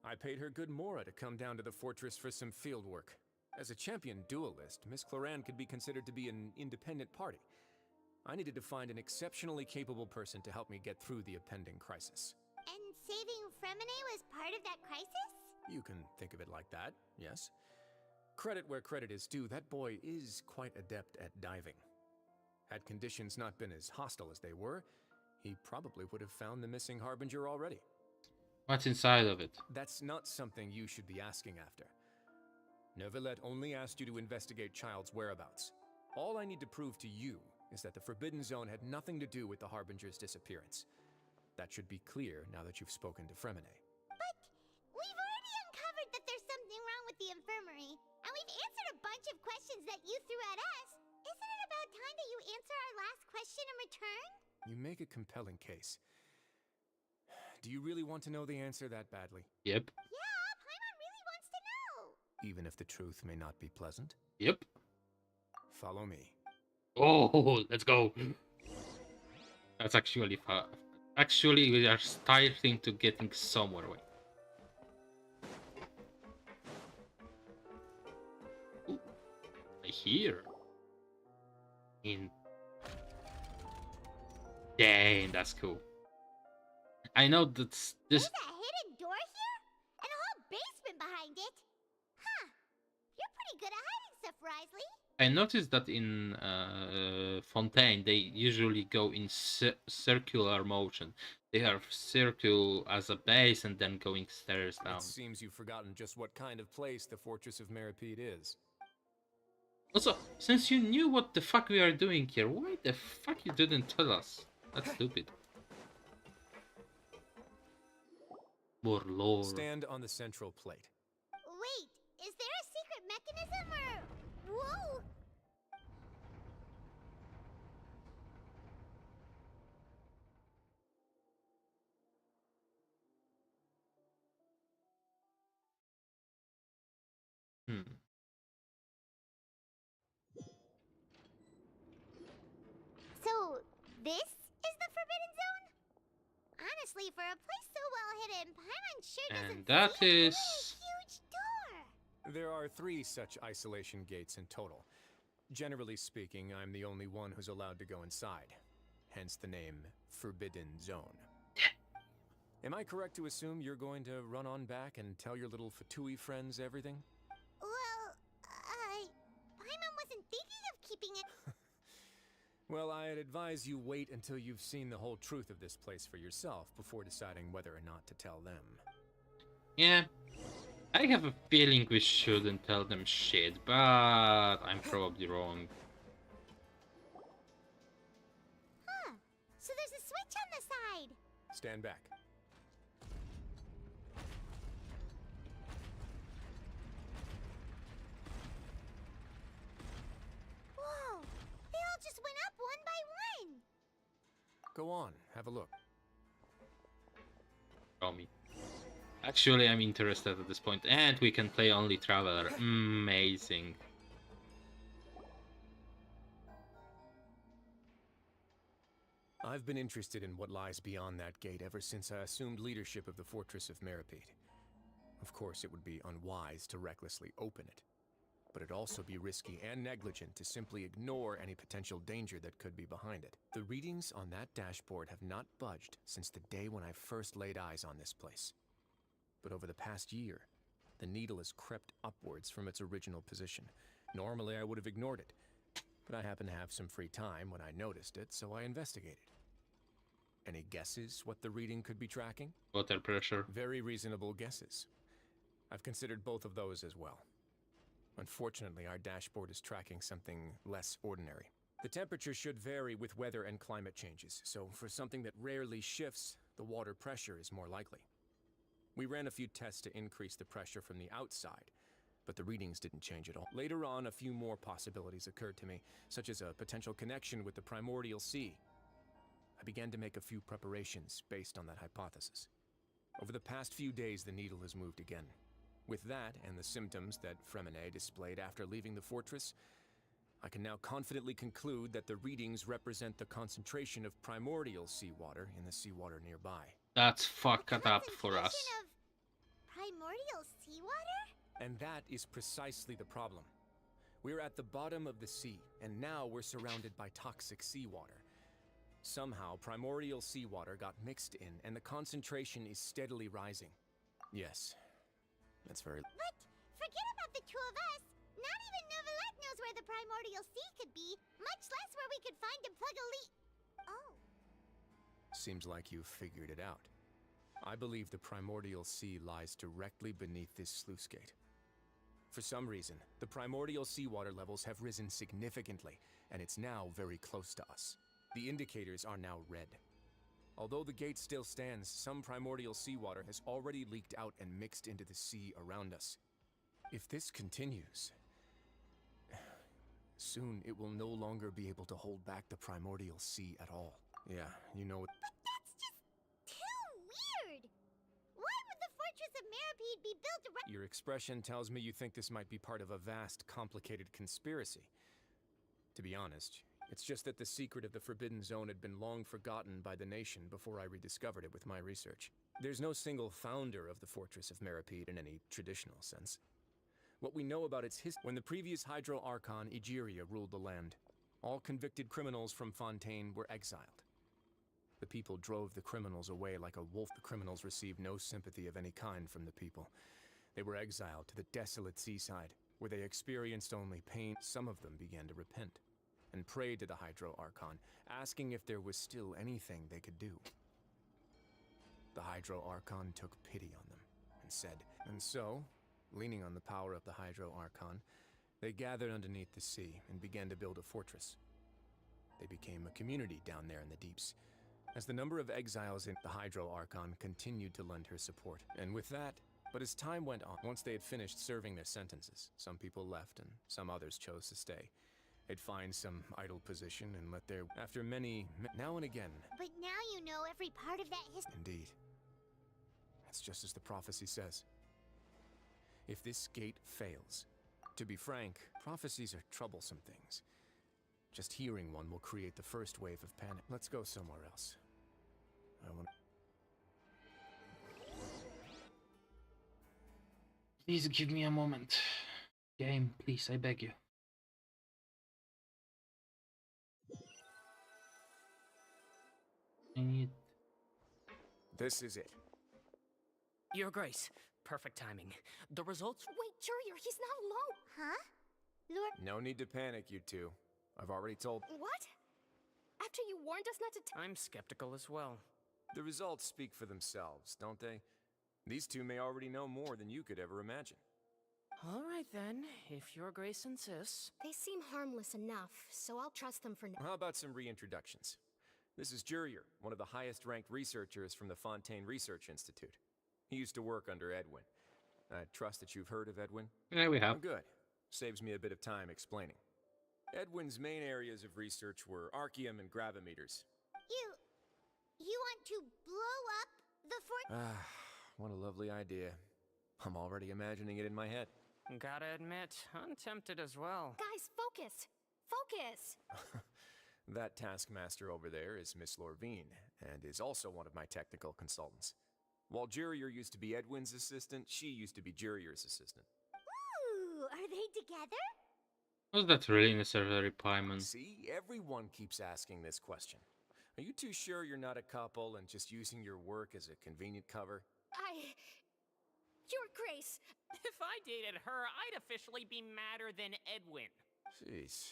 S16: I paid her good mora to come down to the fortress for some field work. As a champion duelist, Miss Cloran could be considered to be an independent party. I needed to find an exceptionally capable person to help me get through the impending crisis.
S3: And saving Fremine was part of that crisis?
S16: You can think of it like that, yes. Credit where credit is due, that boy is quite adept at diving. Had conditions not been as hostile as they were, he probably would have found the missing Harbinger already.
S1: What's inside of it?
S16: That's not something you should be asking after. Neuvillette only asked you to investigate Child's whereabouts. All I need to prove to you is that the Forbidden Zone had nothing to do with the Harbinger's disappearance. That should be clear now that you've spoken to Fremine.
S3: But we've already uncovered that there's something wrong with the infirmary, and we've answered a bunch of questions that you threw at us. Isn't it about time that you answer our last question in return?
S16: You make a compelling case. Do you really want to know the answer that badly?
S1: Yep.
S3: Yeah, Paimon really wants to know.
S16: Even if the truth may not be pleasant?
S1: Yep.
S16: Follow me.
S1: Oh, let's go. That's actually fun. Actually, we are starting to getting somewhere. Ooh, I hear. Dang, that's cool. I know that's this.
S3: There's a hidden door here? And a whole basement behind it? Huh. You're pretty good at hiding stuff, Risley.
S1: I noticed that in Fontaine they usually go in circular motion. They have circle as a base and then going stairs down.
S16: It seems you've forgotten just what kind of place the Fortress of Meripede is.
S1: Also, since you knew what the fuck we are doing here, why the fuck you didn't tell us? That's stupid. More lore.
S16: Stand on the central plate.
S3: Wait, is there a secret mechanism or... Whoa! So, this is the Forbidden Zone? Honestly, for a place so well hidden, Paimon sure doesn't
S1: And that
S3: see a
S1: is...
S3: huge door.
S16: There are 3 such isolation gates in total. Generally speaking, I'm the only one who's allowed to go inside. Hence the name Forbidden Zone. Am I correct to assume you're going to run on back and tell your little Fatui friends everything?
S3: Well, Paimon wasn't thinking of keeping it...
S16: Well, I'd advise you wait until you've seen the whole truth of this place for yourself before deciding whether or not to tell them.
S1: Yeah, I have a feeling we shouldn't tell them shit, but I'm probably wrong.
S3: Huh, so there's a switch on the side.
S16: Stand back.
S3: Whoa, they all just went up one by one.
S16: Go on, have a look.
S1: Show me. Actually, I'm interested at this point, and we can play only Traveler. Amazing.
S16: I've been interested in what lies beyond that gate ever since I assumed leadership of the Fortress of Meripede. Of course, it would be unwise to recklessly open it, but it'd also be risky and negligent to simply ignore any potential danger that could be behind it. The readings on that dashboard have not budged since the day when I first laid eyes on this place. But over the past year, the needle has crept upwards from its original position. Normally, I would have ignored it, but I happened to have some free time when I noticed it, so I investigated. Any guesses what the reading could be tracking?
S1: Water pressure.
S16: Very reasonable guesses. I've considered both of those as well. Unfortunately, our dashboard is tracking something less ordinary. The temperature should vary with weather and climate changes, so for something that rarely shifts, the water pressure is more likely. We ran a few tests to increase the pressure from the outside, but the readings didn't change at all. Later on, a few more possibilities occurred to me, such as a potential connection with the primordial sea. I began to make a few preparations based on that hypothesis. Over the past few days, the needle has moved again. With that, and the symptoms that Freminet displayed after leaving the fortress, I can now confidently conclude that the readings represent the concentration of primordial seawater in the seawater nearby.
S1: That's fucked up for us.
S3: Primordial seawater?
S16: And that is precisely the problem. We're at the bottom of the sea, and now we're surrounded by toxic seawater. Somehow, primordial seawater got mixed in, and the concentration is steadily rising. Yes, that's very...
S3: But forget about the two of us. Not even Neuvillette knows where the primordial sea could be, much less where we could find and plug a leak. Oh.
S16: Seems like you've figured it out. I believe the primordial sea lies directly beneath this sluice gate. For some reason, the primordial seawater levels have risen significantly, and it's now very close to us. The indicators are now red. Although the gate still stands, some primordial seawater has already leaked out and mixed into the sea around us. If this continues, soon it will no longer be able to hold back the primordial sea at all. Yeah, you know it.
S3: But that's just too weird! Why would the Fortress of Meripede be built around—
S16: Your expression tells me you think this might be part of a vast, complicated conspiracy. To be honest, it's just that the secret of the Forbidden Zone had been long forgotten by the nation before I rediscovered it with my research. There's no single founder of the Fortress of Meripede in any traditional sense. What we know about its history: when the previous Hydro Archon, Egeria, ruled the land, all convicted criminals from Fontaine were exiled. The people drove the criminals away like a wolf. The criminals received no sympathy of any kind from the people. They were exiled to the desolate seaside, where they experienced only pain. Some of them began to repent and prayed to the Hydro Archon, asking if there was still anything they could do. The Hydro Archon took pity on them and said, and so, leaning on the power of the Hydro Archon, they gathered underneath the sea and began to build a fortress. They became a community down there in the deeps. As the number of exiles in the Hydro Archon continued to lend her support, and with that, but as time went on, once they had finished serving their sentences, some people left and some others chose to stay. They'd find some idle position and let their... After many... now and again...
S3: But now you know every part of that history.
S16: Indeed. That's just as the prophecy says. If this gate fails... To be frank, prophecies are troublesome things. Just hearing one will create the first wave of panic. Let's go somewhere else. I want...
S1: Please give me a moment. Game, please, I beg you. I need...
S16: This is it.
S9: Your Grace, perfect timing. The results...
S15: Wait, Jurier, he's not alone!
S3: Huh? Lord...
S16: No need to panic, you two. I've already told...
S15: What? After you warned us not to
S9: I'm skeptical as well.
S16: The results speak for themselves, don't they? These two may already know more than you could ever imagine.
S9: All right then, if Your Grace insists.
S15: They seem harmless enough, so I'll trust them for now.
S16: How about some reintroductions? This is Jurier, one of the highest-ranked researchers from the Fontaine Research Institute. He used to work under Edwin. I trust that you've heard of Edwin?
S1: Yeah, we have.
S16: Oh, good. Saves me a bit of time explaining. Edwin's main areas of research were Archeum and gravimeters.
S3: You want to blow up the fort?
S16: Ah, what a lovely idea. I'm already imagining it in my head.
S9: Gotta admit, I'm tempted as well.
S15: Guys, focus! Focus!
S16: That taskmaster over there is Miss Lorvine, and is also one of my technical consultants. While Jurier used to be Edwin's assistant, she used to be Jurier's assistant.
S3: Ooh, are they together?
S1: Was that really necessary, Paimon?
S16: See, everyone keeps asking this question. Are you too sure you're not a couple and just using your work as a convenient cover?
S15: Your Grace!
S18: If I dated her, I'd officially be madder than Edwin.
S16: Jeez,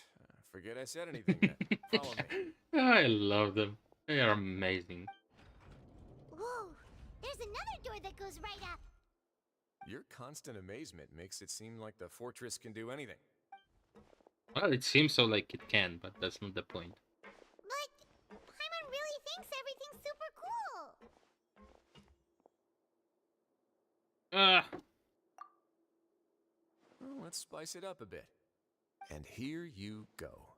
S16: forget I said anything then. Follow me.
S1: I love them. They are amazing.
S3: Whoa, there's another door that goes right up.
S16: Your constant amazement makes it seem like the fortress can do anything.
S1: Well, it seems so like it can, but that's not the point.
S3: But Paimon really thinks everything's super cool.
S16: Well, let's spice it up a bit. And here you go.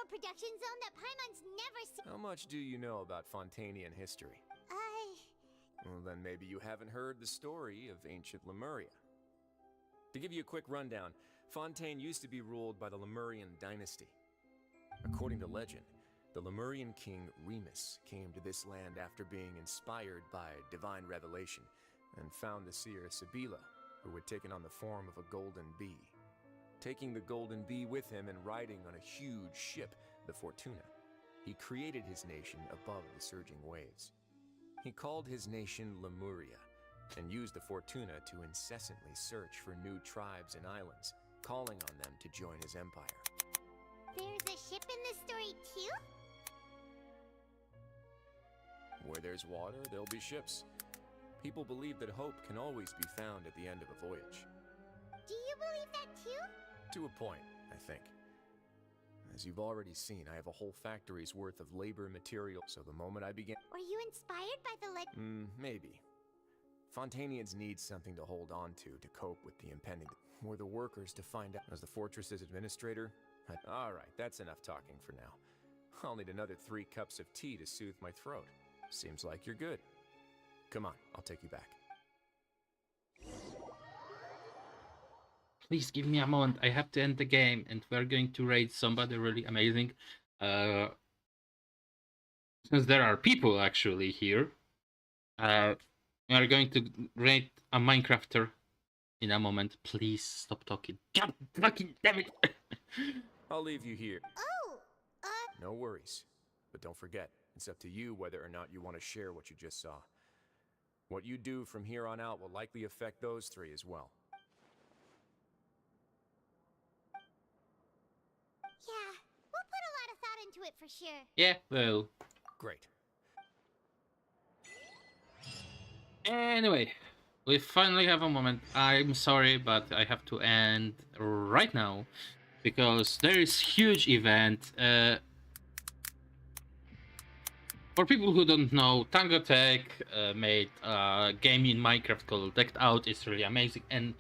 S3: production zone that Paimon's never seen.
S16: How much do you know about Fontanian history? Well, then maybe you haven't heard the story of ancient Lemuria. To give you a quick rundown, Fontaine used to be ruled by the Lemurian dynasty. According to legend, the Lemurian king Remus came to this land after being inspired by divine revelation and found the seer Sibila, who had taken on the form of a golden bee. Taking the golden bee with him and riding on a huge ship, the Fortuna, he created his nation above the surging waves. He called his nation Lemuria and used the Fortuna to incessantly search for new tribes and islands, calling on them to join his empire.
S3: There's a ship in this story too?
S16: Where there's water, there'll be ships. People believe that hope can always be found at the end of a voyage.
S3: Do you believe that too?
S16: To a point, I think. As you've already seen, I have a whole factory's worth of labor material, so the moment I began—
S3: Were you inspired by the
S16: maybe. Fontanians need something to hold on to cope with the impending— Were the workers to find out— As the fortress's administrator? Alright, that's enough talking for now. I'll need another 3 cups of tea to soothe my throat. Seems like you're good. Come on, I'll take you back.
S1: Please give me a moment. I have to end the game, and we're going to raid somebody really amazing. Since there are people actually here, we are going to raid a Minecrafter in a moment. Please stop talking. God fucking damn it!
S16: I'll leave you here.
S3: Oh,
S16: No worries. But don't forget, it's up to you whether or not you want to share what you just saw. What you do from here on out will likely affect those 3 as well.
S3: Yeah, we'll put a lot of thought into it for sure.
S1: Yeah, well.
S16: Great.
S1: Anyway, we finally have a moment. I'm sorry, but I have to end right now because there is huge event. For people who don't know, Tango Tech made a game in Minecraft called Decked Out. It's really amazing, and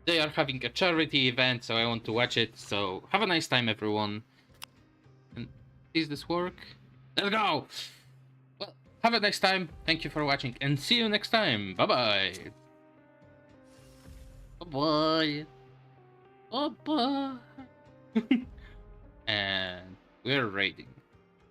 S1: they are having a charity event, so I want to watch it. So have a nice time, everyone. And is this work? Let's go! Well, have a nice time. Thank you for watching, and see you next time. Bye-bye. Bye-bye. Bye-bye. And we're raiding.